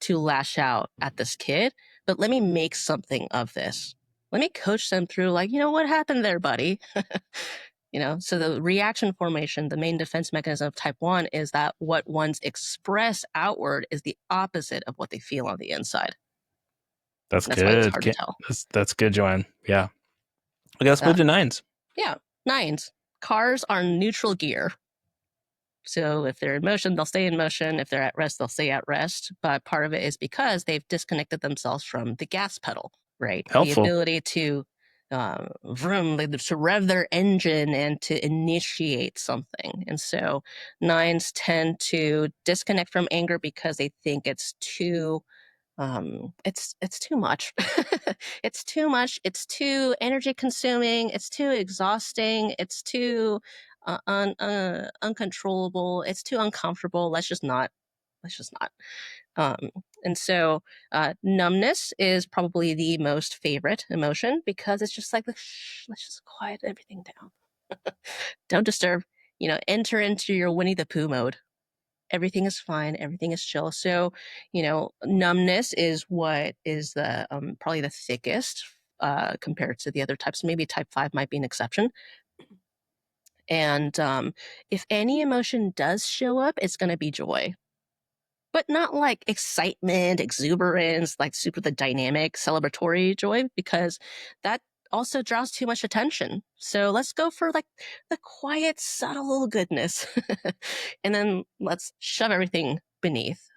to lash out at this kid, but let me make something of this. Let me coach them through, like, what happened there, buddy? So the reaction formation, the main defense mechanism of type 1 is that what ones express outward is the opposite of what they feel on the inside. That's That's why it's good. hard to tell. That's good, Joanne. Yeah. Okay, let's move to nines. Yeah, nines. Cars are neutral gear. So if they're in motion, they'll stay in motion. If they're at rest, they'll stay at rest. But part of it is because they've disconnected themselves from the gas pedal, right? Helpful. The ability to vroom, to rev their engine and to initiate something. And so nines tend to disconnect from anger because they think it's too it's too much. It's too much. It's too energy consuming. It's too exhausting. It's too uncontrollable. It's too uncomfortable. Let's just not. Let's just not. Um, and so numbness is probably the most favorite emotion because it's just like, shh, let's just quiet everything down. Don't disturb. Enter into your Winnie the Pooh mode. Everything is fine. Everything is chill. So, numbness is what is the probably the thickest compared to the other types. Maybe type 5 might be an exception. And if any emotion does show up, it's going to be joy, but not like excitement, exuberance, like super the dynamic celebratory joy, because that also draws too much attention. So let's go for like the quiet, subtle goodness. And then let's shove everything beneath.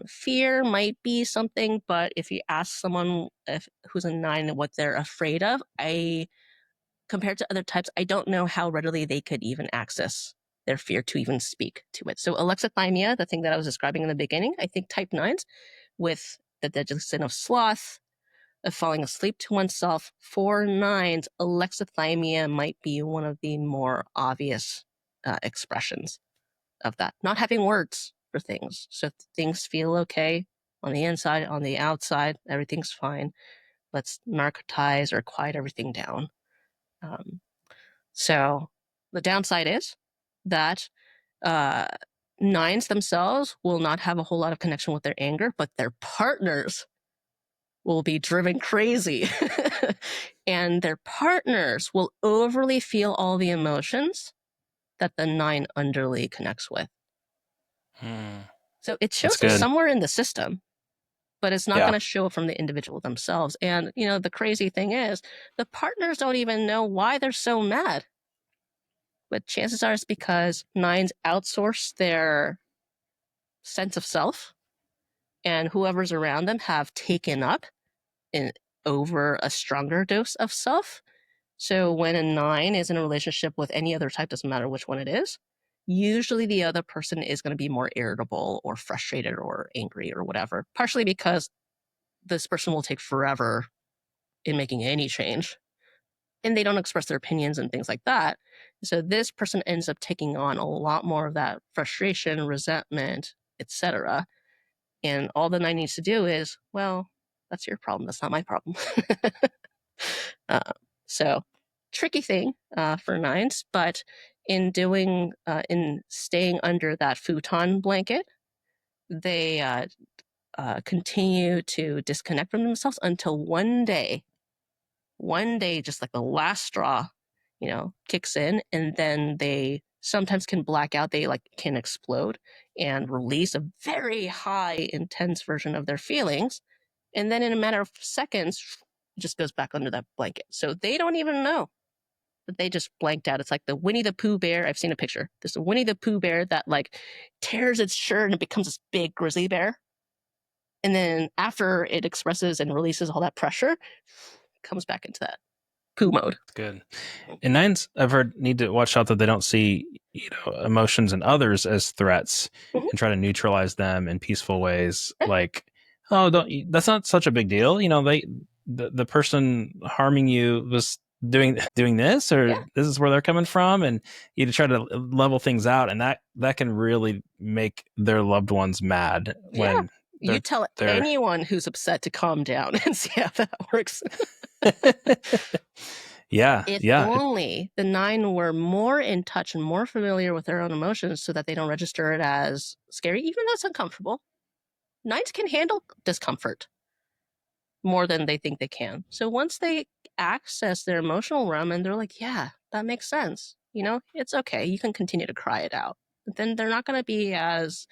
Fear might be something, but if you ask someone who's a 9 what they're afraid of, compared to other types, I don't know how readily they could even access their fear to even speak to it. So alexithymia, the thing that I was describing in the beginning, I think type 9s with the deficit of sloth, of falling asleep to oneself, for 9s, alexithymia might be one of the more obvious expressions of that. Not having words for things. So if things feel okay on the inside, on the outside, everything's fine. Let's narcotize or quiet everything down. So the downside is that 9s themselves will not have a whole lot of connection with their anger, but their partners will be driven crazy. And their partners will overly feel all the emotions that the 9 underly connects with. So it shows up somewhere in the system, but it's not going to show from the individual themselves. And, the crazy thing is the partners don't even know why they're so mad. But chances are it's because 9s outsource their sense of self, and whoever's around them have taken up over a stronger dose of self. So when a 9 is in a relationship with any other type, doesn't matter which one it is, usually the other person is going to be more irritable or frustrated or angry or whatever, partially because this person will take forever in making any change, and they don't express their opinions and things like that. So this person ends up taking on a lot more of that frustration, resentment, etc. And all the 9 needs to do is, well, that's your problem. That's not my problem. So tricky thing for 9s, but in staying under that futon blanket, they continue to disconnect from themselves until one day, just like the last straw, kicks in, and then they sometimes can black out. They like can explode and release a very high intense version of their feelings. And then in a matter of seconds, it just goes back under that blanket. So they don't even know that they just blanked out. It's like the Winnie the Pooh bear. I've seen a picture. There's a Winnie the Pooh bear that like tears its shirt and it becomes this big grizzly bear. And then after it expresses and releases all that pressure, it comes back into that Pooh mode. Good. And nines, I've heard, need to watch out that they don't see, emotions in others as threats Mhm. and try to neutralize them in peaceful ways. Like, oh, that's not such a big deal. The person harming you was doing this, or this is where they're coming from, and you try to level things out, and that can really make their loved ones mad when you tell anyone who's upset to calm down and see how that works. If only the 9 were more in touch and more familiar with their own emotions so that they don't register it as scary, even though it's uncomfortable. 9s can handle discomfort more than they think they can. So once they access their emotional realm and they're like, yeah, that makes sense. It's okay. You can continue to cry it out. But then they're not going to be as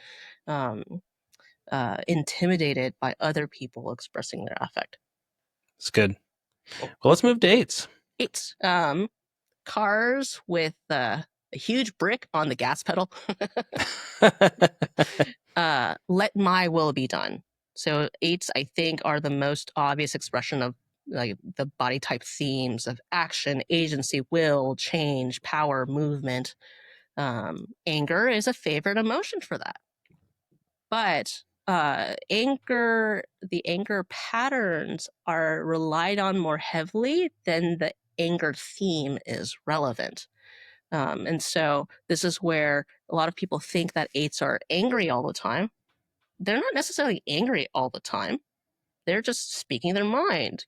intimidated by other people expressing their affect. It's good. Well, let's move to 8s. 8s. Cars with a huge brick on the gas pedal. Let my will be done. So 8s, I think, are the most obvious expression of like the body type themes of action, agency, will, change, power, movement. Anger is a favorite emotion for that. But the anger patterns are relied on more heavily than the anger theme is relevant. And so this is where a lot of people think that 8s are angry all the time. They're not necessarily angry all the time. They're just speaking their mind,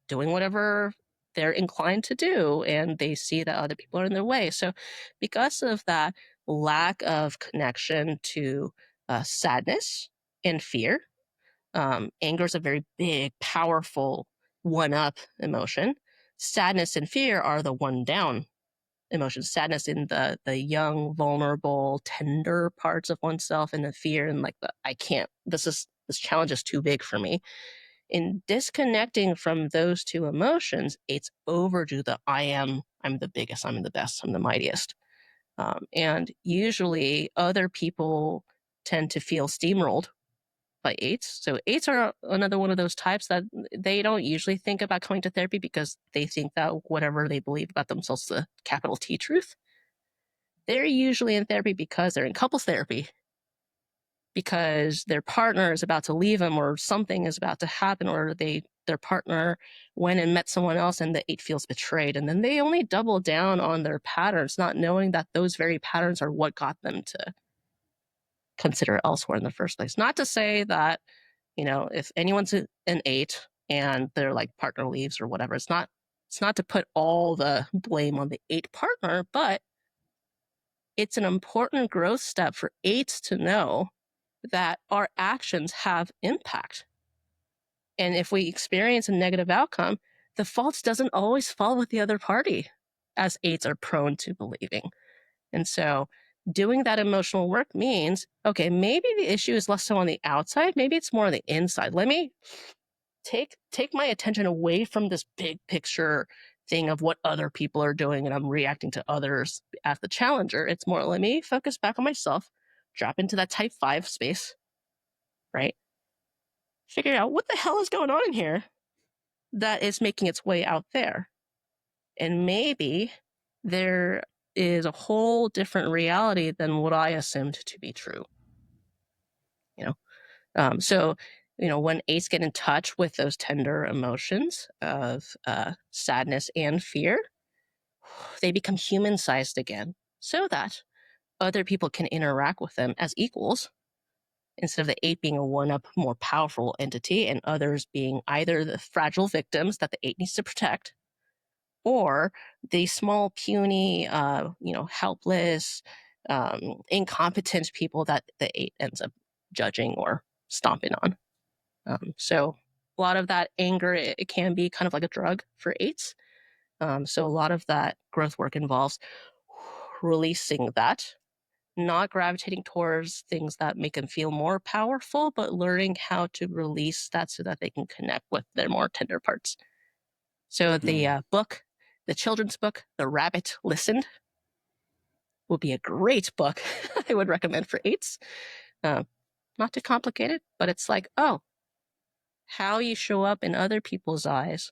doing whatever they're inclined to do, and they see that other people are in their way. So because of that lack of connection to sadness and fear, anger is a very big, powerful one-up emotion. Sadness and fear are the one-down emotions. Sadness in the young, vulnerable, tender parts of oneself, and the fear and like I can't. This challenge is too big for me. In disconnecting from those two emotions, it's overdo the I'm the biggest, I'm the best, I'm the mightiest. And usually other people tend to feel steamrolled by 8s. So 8s are another one of those types that they don't usually think about coming to therapy because they think that whatever they believe about themselves is the capital T truth. They're usually in therapy because they're in couples therapy, because their partner is about to leave them or something is about to happen, or their partner went and met someone else and the 8 feels betrayed. And then they only double down on their patterns, not knowing that those very patterns are what got them to consider elsewhere in the first place. Not to say that, if anyone's an 8 and their like partner leaves or whatever, it's not to put all the blame on the 8 partner, but it's an important growth step for 8s to know that our actions have impact. And if we experience a negative outcome, the fault doesn't always fall with the other party, as 8s are prone to believing. And so doing that emotional work means, okay, maybe the issue is less so on the outside, maybe it's more on the inside. Let me take my attention away from this big picture thing of what other people are doing and I'm reacting to others as the challenger. It's more, let me focus back on myself, drop into that type 5 space, right? Figure out what the hell is going on in here that is making its way out there. And maybe there is a whole different reality than what I assumed to be true. So when 8s get in touch with those tender emotions of sadness and fear, they become human-sized again so that other people can interact with them as equals, instead of the 8 being a one-up, more powerful entity and others being either the fragile victims that the 8 needs to protect, or the small, puny, helpless, incompetent people that the 8 ends up judging or stomping on. So a lot of that anger, it can be kind of like a drug for eights. So a lot of that growth work involves releasing that, not gravitating towards things that make them feel more powerful, but learning how to release that so that they can connect with their more tender parts. So the book, the children's book, The Rabbit Listened, will be a great book I would recommend for eights. Not too complicated, but it's like, oh, how you show up in other people's eyes,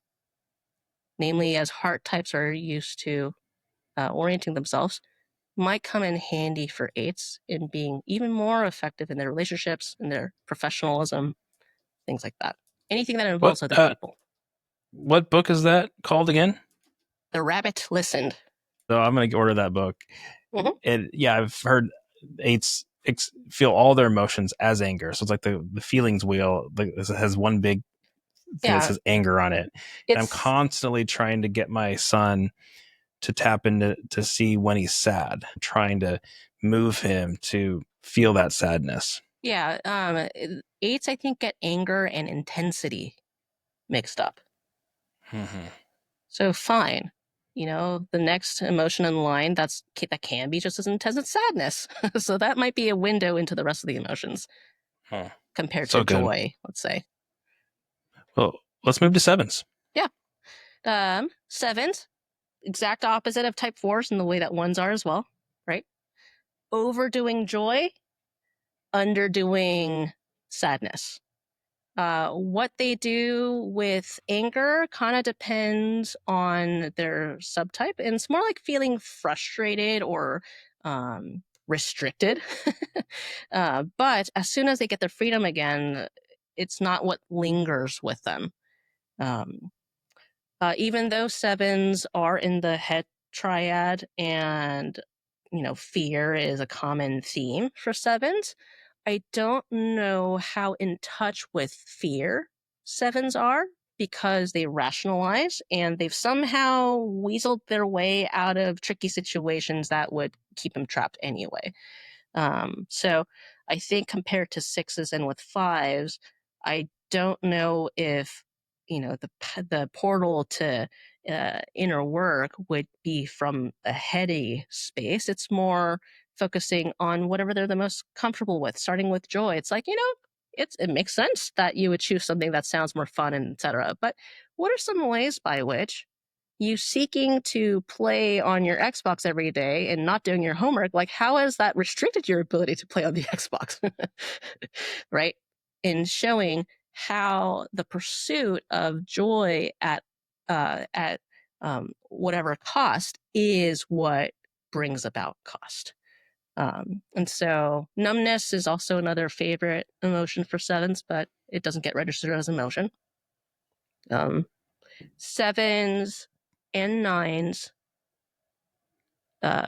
namely as heart types are used to orienting themselves, might come in handy for eights in being even more effective in their relationships, in their professionalism, things like that. Anything that What involves other people. what book is that called again? The Rabbit Listened. So I'm gonna order that book. Mhm. And yeah, I've heard eights feel all their emotions as anger. So it's like the feelings wheel. It has one big thing that Yeah, says anger on it, and I'm it's constantly trying to get my son to tap into to see when he's sad, trying to move him to feel that sadness. yeah. Eights, I think, get anger and intensity mixed up. Mm-hmm. So fine. The next emotion in line that can be just as intense as sadness. So that might be a window into the rest of the emotions Huh. compared to So good. joy, let's say. Well, let's move to sevens. Yeah. Sevens, exact opposite of type fours in the way that ones are as well, right? Overdoing joy, underdoing sadness. What they do with anger kind of depends on their subtype, and it's more like feeling frustrated or restricted. But as soon as they get their freedom again, it's not what lingers with them. Um, Even though sevens are in the head triad and fear is a common theme for sevens, I don't know how in touch with fear sevens are, because they rationalize and they've somehow weaseled their way out of tricky situations that would keep them trapped anyway. So I think compared to sixes and with fives, I don't know if the portal to inner work would be from a heady space. It's more focusing on whatever they're the most comfortable with, starting with joy. It's like, it makes sense that you would choose something that sounds more fun and etc. But what are some ways by which you seeking to play on your Xbox every day and not doing your homework, like how has that restricted your ability to play on the Xbox? Right? In showing how the pursuit of joy at whatever cost is what brings about cost. And so numbness is also another favorite emotion for sevens, but it doesn't get registered as emotion. Sevens and nines,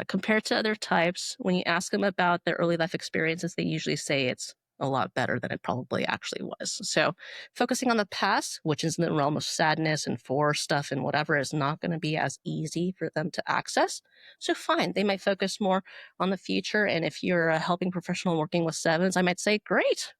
compared to other types, when you ask them about their early life experiences, they usually say it's a lot better than it probably actually was. So focusing on the past, which is in the realm of sadness and for stuff and whatever, is not going to be as easy for them to access. So fine, they might focus more on the future. And if you're a helping professional working with sevens, I might say, great,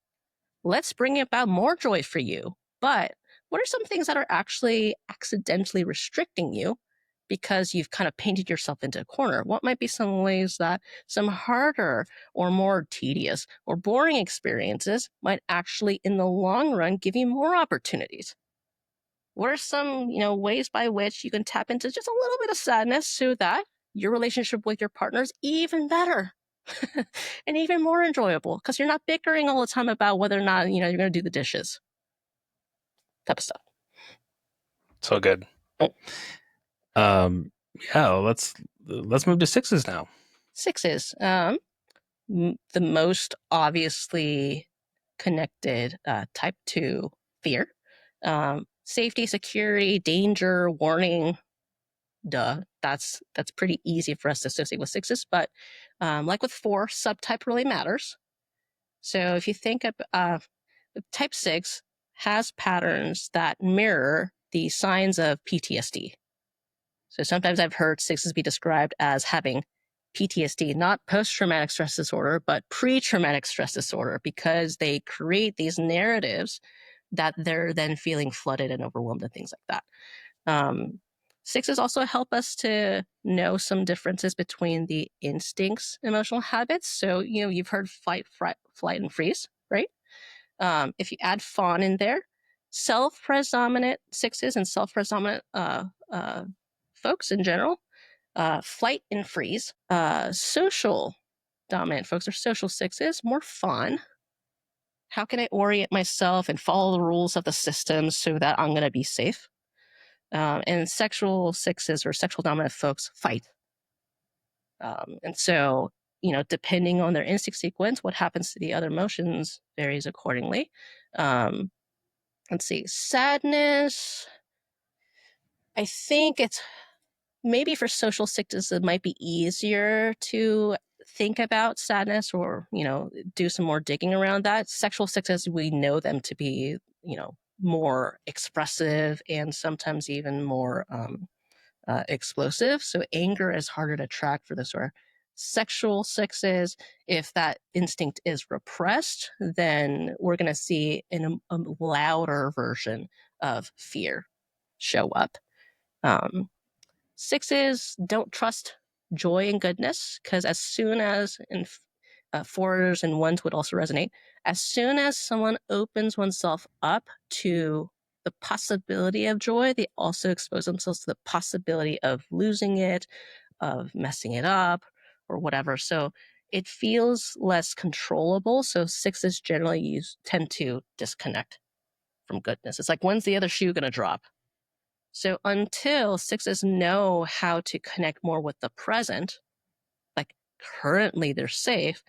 let's bring about more joy for you. But what are some things that are actually accidentally restricting you because you've kind of painted yourself into a corner? What might be some ways that some harder or more tedious or boring experiences might actually, in the long run, give you more opportunities? What are some, ways by which you can tap into just a little bit of sadness so that your relationship with your partner is even better? And even more enjoyable because you're not bickering all the time about whether or not you're going to do the dishes, type of stuff. So good. Oh. Yeah, let's move to sixes now. Sixes, the most obviously connected type to fear, safety, security, danger, warning. Duh, that's pretty easy for us to associate with sixes. But like with four, subtype really matters. So if you think of type 6 has patterns that mirror the signs of PTSD. So sometimes I've heard sixes be described as having PTSD, not post-traumatic stress disorder, but pre-traumatic stress disorder, because they create these narratives that they're then feeling flooded and overwhelmed and things like that. Sixes also help us to know some differences between the instincts, emotional habits. So, you've heard flight, and freeze, right? If you add fawn in there, self-predominant sixes and self-predominant folks in general, flight and freeze. Social dominant folks are social sixes, more fawn. How can I orient myself and follow the rules of the system so that I'm going to be safe? And sexual sixes or sexual dominant folks fight. And so, depending on their instinct sequence, what happens to the other emotions varies accordingly. Let's see, sadness. I think it's maybe for social sixes, it might be easier to think about sadness or, do some more digging around that. Sexual sixes, we know them to be, more expressive and sometimes even more explosive. So anger is harder to track for this. Or sexual sixes, if that instinct is repressed, then we're going to see a louder version of fear show up. Sixes don't trust joy and goodness, because as soon as, and fours and ones would also resonate, as soon as someone opens oneself up to the possibility of joy, they also expose themselves to the possibility of losing it, of messing it up, or whatever. So it feels less controllable. So sixes generally tend to disconnect from goodness. It's like, when's the other shoe going to drop? So until sixes know how to connect more with the present, like currently they're safe,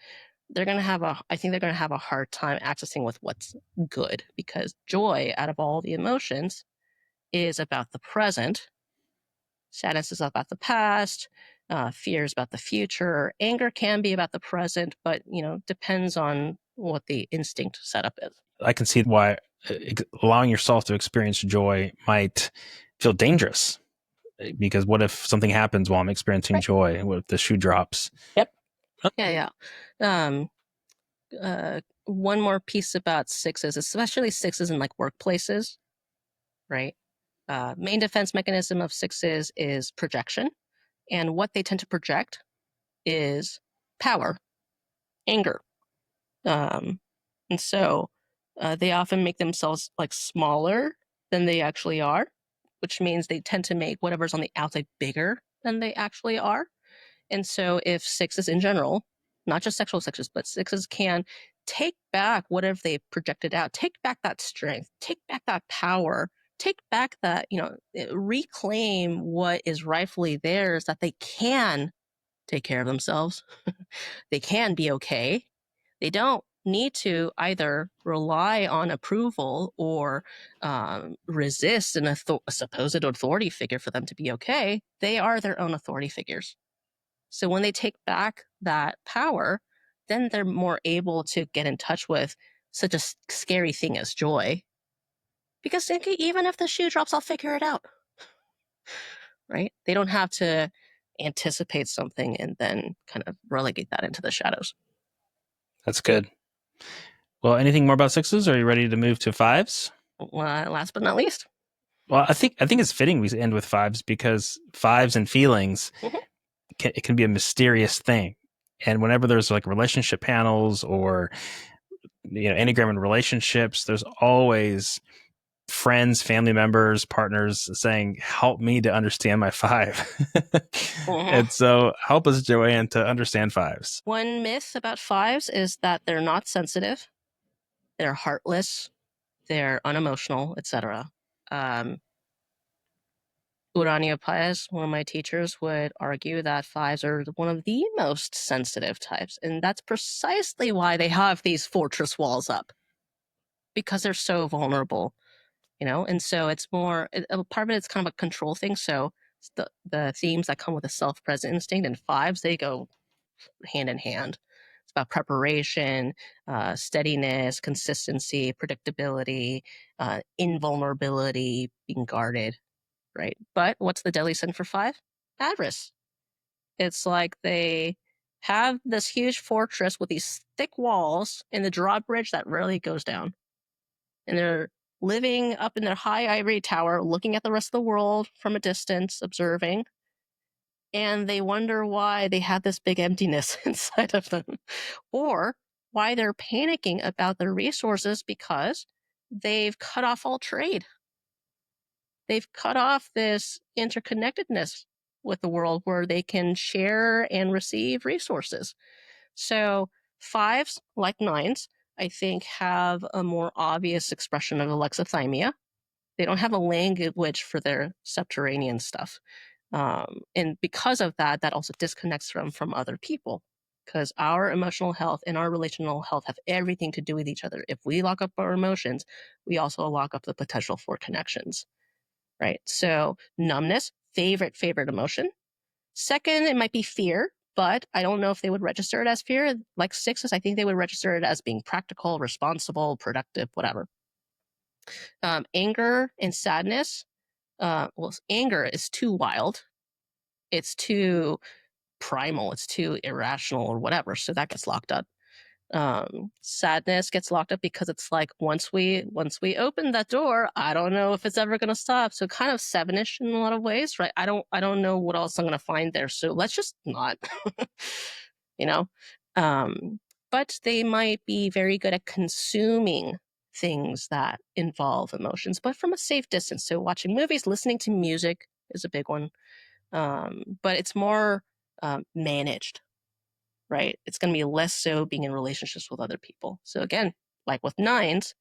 I think they're going to have a hard time accessing with what's good, because joy, out of all the emotions, is about the present. Sadness is about the past. Fear is about the future. Anger can be about the present, but, depends on what the instinct setup is. I can see why allowing yourself to experience joy might feel dangerous, because what if something happens while I'm experiencing joy? What if the shoe drops? Yep. Yeah. One more piece about sixes, especially sixes in like workplaces, right? Main defense mechanism of sixes is projection. And what they tend to project is power, anger. And so they often make themselves like smaller than they actually are, which means they tend to make whatever's on the outside bigger than they actually are. And so if sixes in general, not just sexual sixes, but sixes can take back whatever they projected out, take back that strength, take back that power, take back that, reclaim what is rightfully theirs, that they can take care of themselves. They can be okay. They don't need to either rely on approval or resist a supposed authority figure for them to be okay. They are their own authority figures. So when they take back that power, then they're more able to get in touch with such a scary thing as joy. Because even if the shoe drops, I'll figure it out. Right? They don't have to anticipate something and then kind of relegate that into the shadows. That's good. Well, anything more about sixes? Are you ready to move to fives? Last but not least. Well, I think it's fitting we end with fives, because fives and feelings, it can be a mysterious thing. And whenever there's like relationship panels or Enneagram and relationships, there's always friends, family members, partners saying, "Help me to understand my five." And so, help us, Joanne, to understand fives. One myth about fives is that they're not sensitive, they're heartless, they're unemotional, etc. Uranio Paes, one of my teachers, would argue that fives are one of the most sensitive types, and that's precisely why they have these fortress walls up, because they're so vulnerable, And so it's more part of it. It's kind of a control thing. So the themes that come with a self-present instinct and fives, they go hand in hand. It's about preparation, steadiness, consistency, predictability, invulnerability, being guarded. Right. But what's the deadly sin for five? Avarice. It's like they have this huge fortress with these thick walls and the drawbridge that rarely goes down. And they're living up in their high ivory tower, looking at the rest of the world from a distance, observing. And they wonder why they have this big emptiness inside of them, or why they're panicking about their resources because they've cut off all trade. They've cut off this interconnectedness with the world where they can share and receive resources. So fives, like nines, I think have a more obvious expression of alexithymia. They don't have a language for their subterranean stuff. And because of that, that also disconnects them from other people, because our emotional health and our relational health have everything to do with each other. If we lock up our emotions, we also lock up the potential for connections, right? So numbness, favorite emotion. Second, it might be fear, but I don't know if they would register it as fear. Like sixes, I think they would register it as being practical, responsible, productive, whatever. Anger and sadness. Well, anger is too wild. It's too primal. It's too irrational or whatever. So that gets locked up. Sadness gets locked up because it's like once we open that door, I don't know if it's ever going to stop. So kind of sevenish in a lot of ways, right? I don't know what else I'm going to find there. So let's just not, you know. But they might be very good at consuming things that involve emotions, but from a safe distance. So watching movies, listening to music is a big one. But it's more managed, right? It's going to be less so being in relationships with other people. So again, like with nines,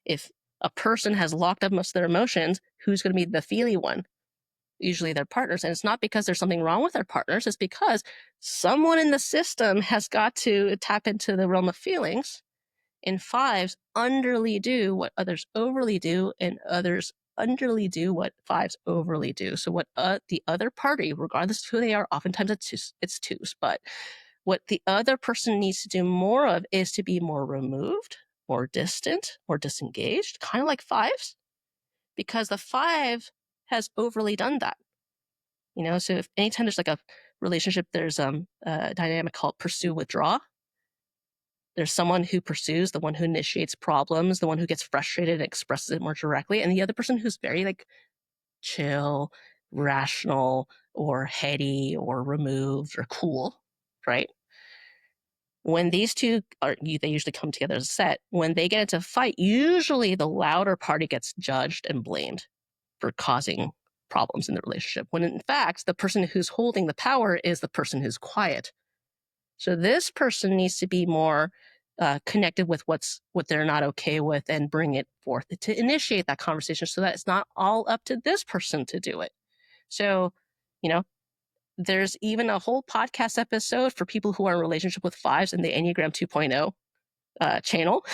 if a person has locked up most of their emotions, who's going to be the feely one? Usually their partners. And it's not because there's something wrong with their partners. It's because someone in the system has got to tap into the realm of feelings. And fives underly do what others overly do, and others underly do what fives overly do. So what the other party, regardless of who they are, oftentimes it's twos, but what the other person needs to do more of is to be more removed, more distant, more disengaged, kind of like fives, because the five has overly done that. You know, so if anytime there's like a relationship, there's a dynamic called pursue withdraw. There's someone who pursues, the one who initiates problems, the one who gets frustrated and expresses it more directly, and the other person who's very like chill, rational, or heady, or removed, or cool, right? When these two are, they usually come together as a set. When they get into a fight, usually the louder party gets judged and blamed for causing problems in the relationship, when in fact, the person who's holding the power is the person who's quiet. So this person needs to be more connected with what they're not okay with and bring it forth to initiate that conversation so that it's not all up to this person to do it. So, you know, there's even a whole podcast episode for people who are in relationship with fives in the Enneagram 2.0 channel.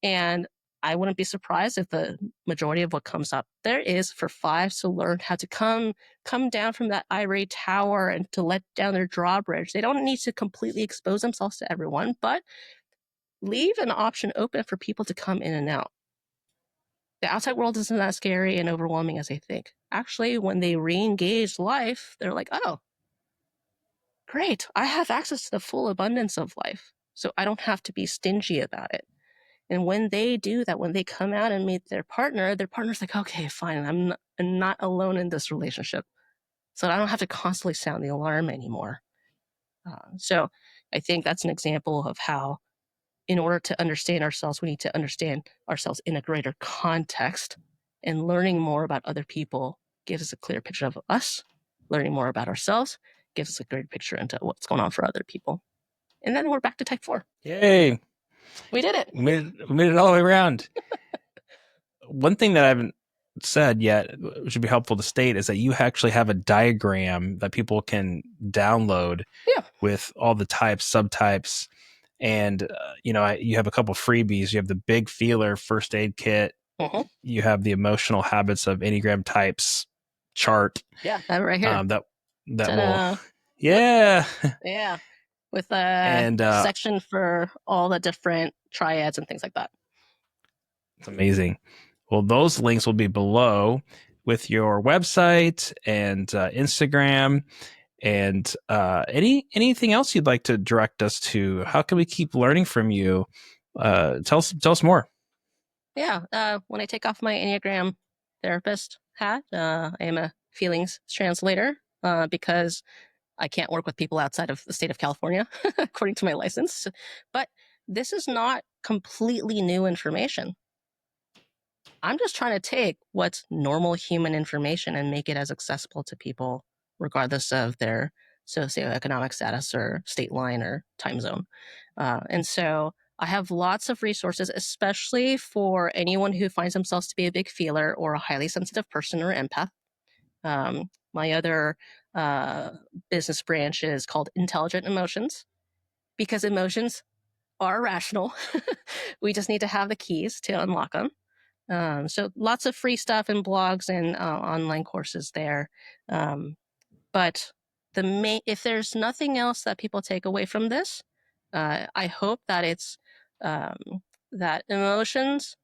And I wouldn't be surprised if the majority of what comes up there is for fives to learn how to come down from that ivory tower and to let down their drawbridge. They don't need to completely expose themselves to everyone, but leave an option open for people to come in and out. The outside world isn't that scary and overwhelming as they think. Actually, when they re-engage life, they're like, oh, great, I have access to the full abundance of life. So I don't have to be stingy about it. And when they do that, when they come out and meet their partner's like, okay, fine, I'm not alone in this relationship. So I don't have to constantly sound the alarm anymore. So I think that's an example of how, in order to understand ourselves, we need to understand ourselves in a greater context. And learning more about other people gives us a clear picture of us. Learning more about ourselves gives us a greater picture into what's going on for other people. And then we're back to type 4. Yay. We did it. We made it all the way around. One thing that I haven't said yet, which would be helpful to state, is that you actually have a diagram that people can download with all the types, subtypes, and you have a couple freebies. You have the big feeler first aid kit. Mm-hmm. You have the emotional habits of Enneagram types chart. Yeah, that right here. That Ta-da. will, yeah, yeah, with a section for all the different triads and things like that. It's amazing. Well, those links will be below with your website and Instagram. And anything else you'd like to direct us to? How can we keep learning from you? Tell us more. Yeah, when I take off my Enneagram therapist hat, I am a feelings translator because I can't work with people outside of the state of California, according to my license. But this is not completely new information. I'm just trying to take what's normal human information and make it as accessible to people, regardless of their socioeconomic status or state line or time zone. And so I have lots of resources, especially for anyone who finds themselves to be a big feeler or a highly sensitive person or empath. My other uh, business branch is called Intelligent Emotions because emotions are rational. We just need to have the keys to unlock them. So lots of free stuff and blogs and online courses there. But if there's nothing else that people take away from this, I hope that it's um, that emotions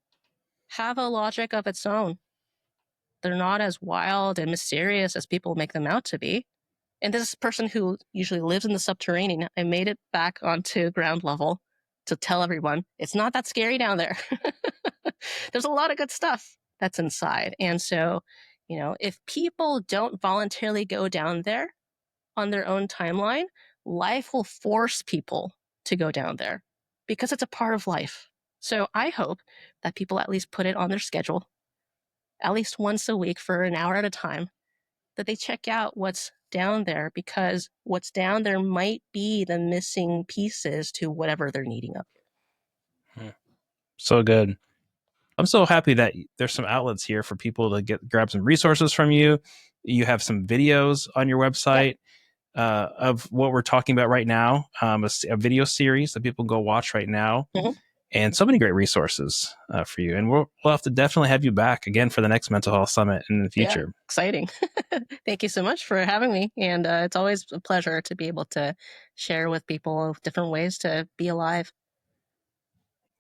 have a logic of its own. They're not as wild and mysterious as people make them out to be. And this person who usually lives in the subterranean, I made it back onto ground level to tell everyone it's not that scary down there. There's a lot of good stuff that's inside. And so, if people don't voluntarily go down there on their own timeline, life will force people to go down there because it's a part of life. So I hope that people at least put it on their schedule, at least once a week for an hour at a time, that they check out what's down there because what's down there might be the missing pieces to whatever they're needing up. So good. I'm so happy that there's some outlets here for people to grab some resources from you. You have some videos on your website of what we're talking about right now, a video series that people can go watch right now, and so many great resources for you. And we'll have to definitely have you back again for the next mental health summit in the future. Yeah, exciting. Thank you so much for having me. And it's always a pleasure to be able to share with people different ways to be alive.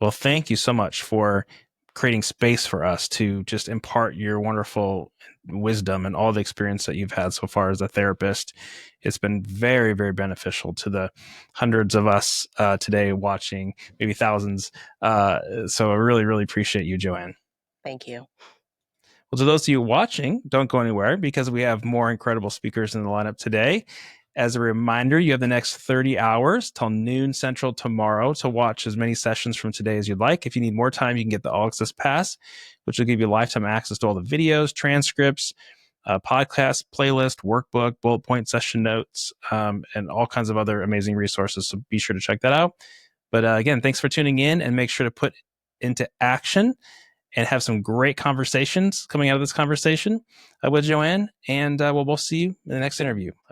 Well, thank you so much for creating space for us to just impart your wonderful wisdom and all the experience that you've had so far as a therapist. It's been very, very beneficial to the hundreds of us today watching, maybe thousands. So I really, really appreciate you, Joanne. Thank you. Well, to those of you watching, don't go anywhere because we have more incredible speakers in the lineup today. As a reminder, you have the next 30 hours till noon Central tomorrow to watch as many sessions from today as you'd like. If you need more time, you can get the All Access Pass, which will give you lifetime access to all the videos, transcripts, podcast, playlist, workbook, bullet point session notes, and all kinds of other amazing resources. So be sure to check that out. But again, thanks for tuning in, and make sure to put into action and have some great conversations coming out of this conversation with Joanne. And we'll see you in the next interview.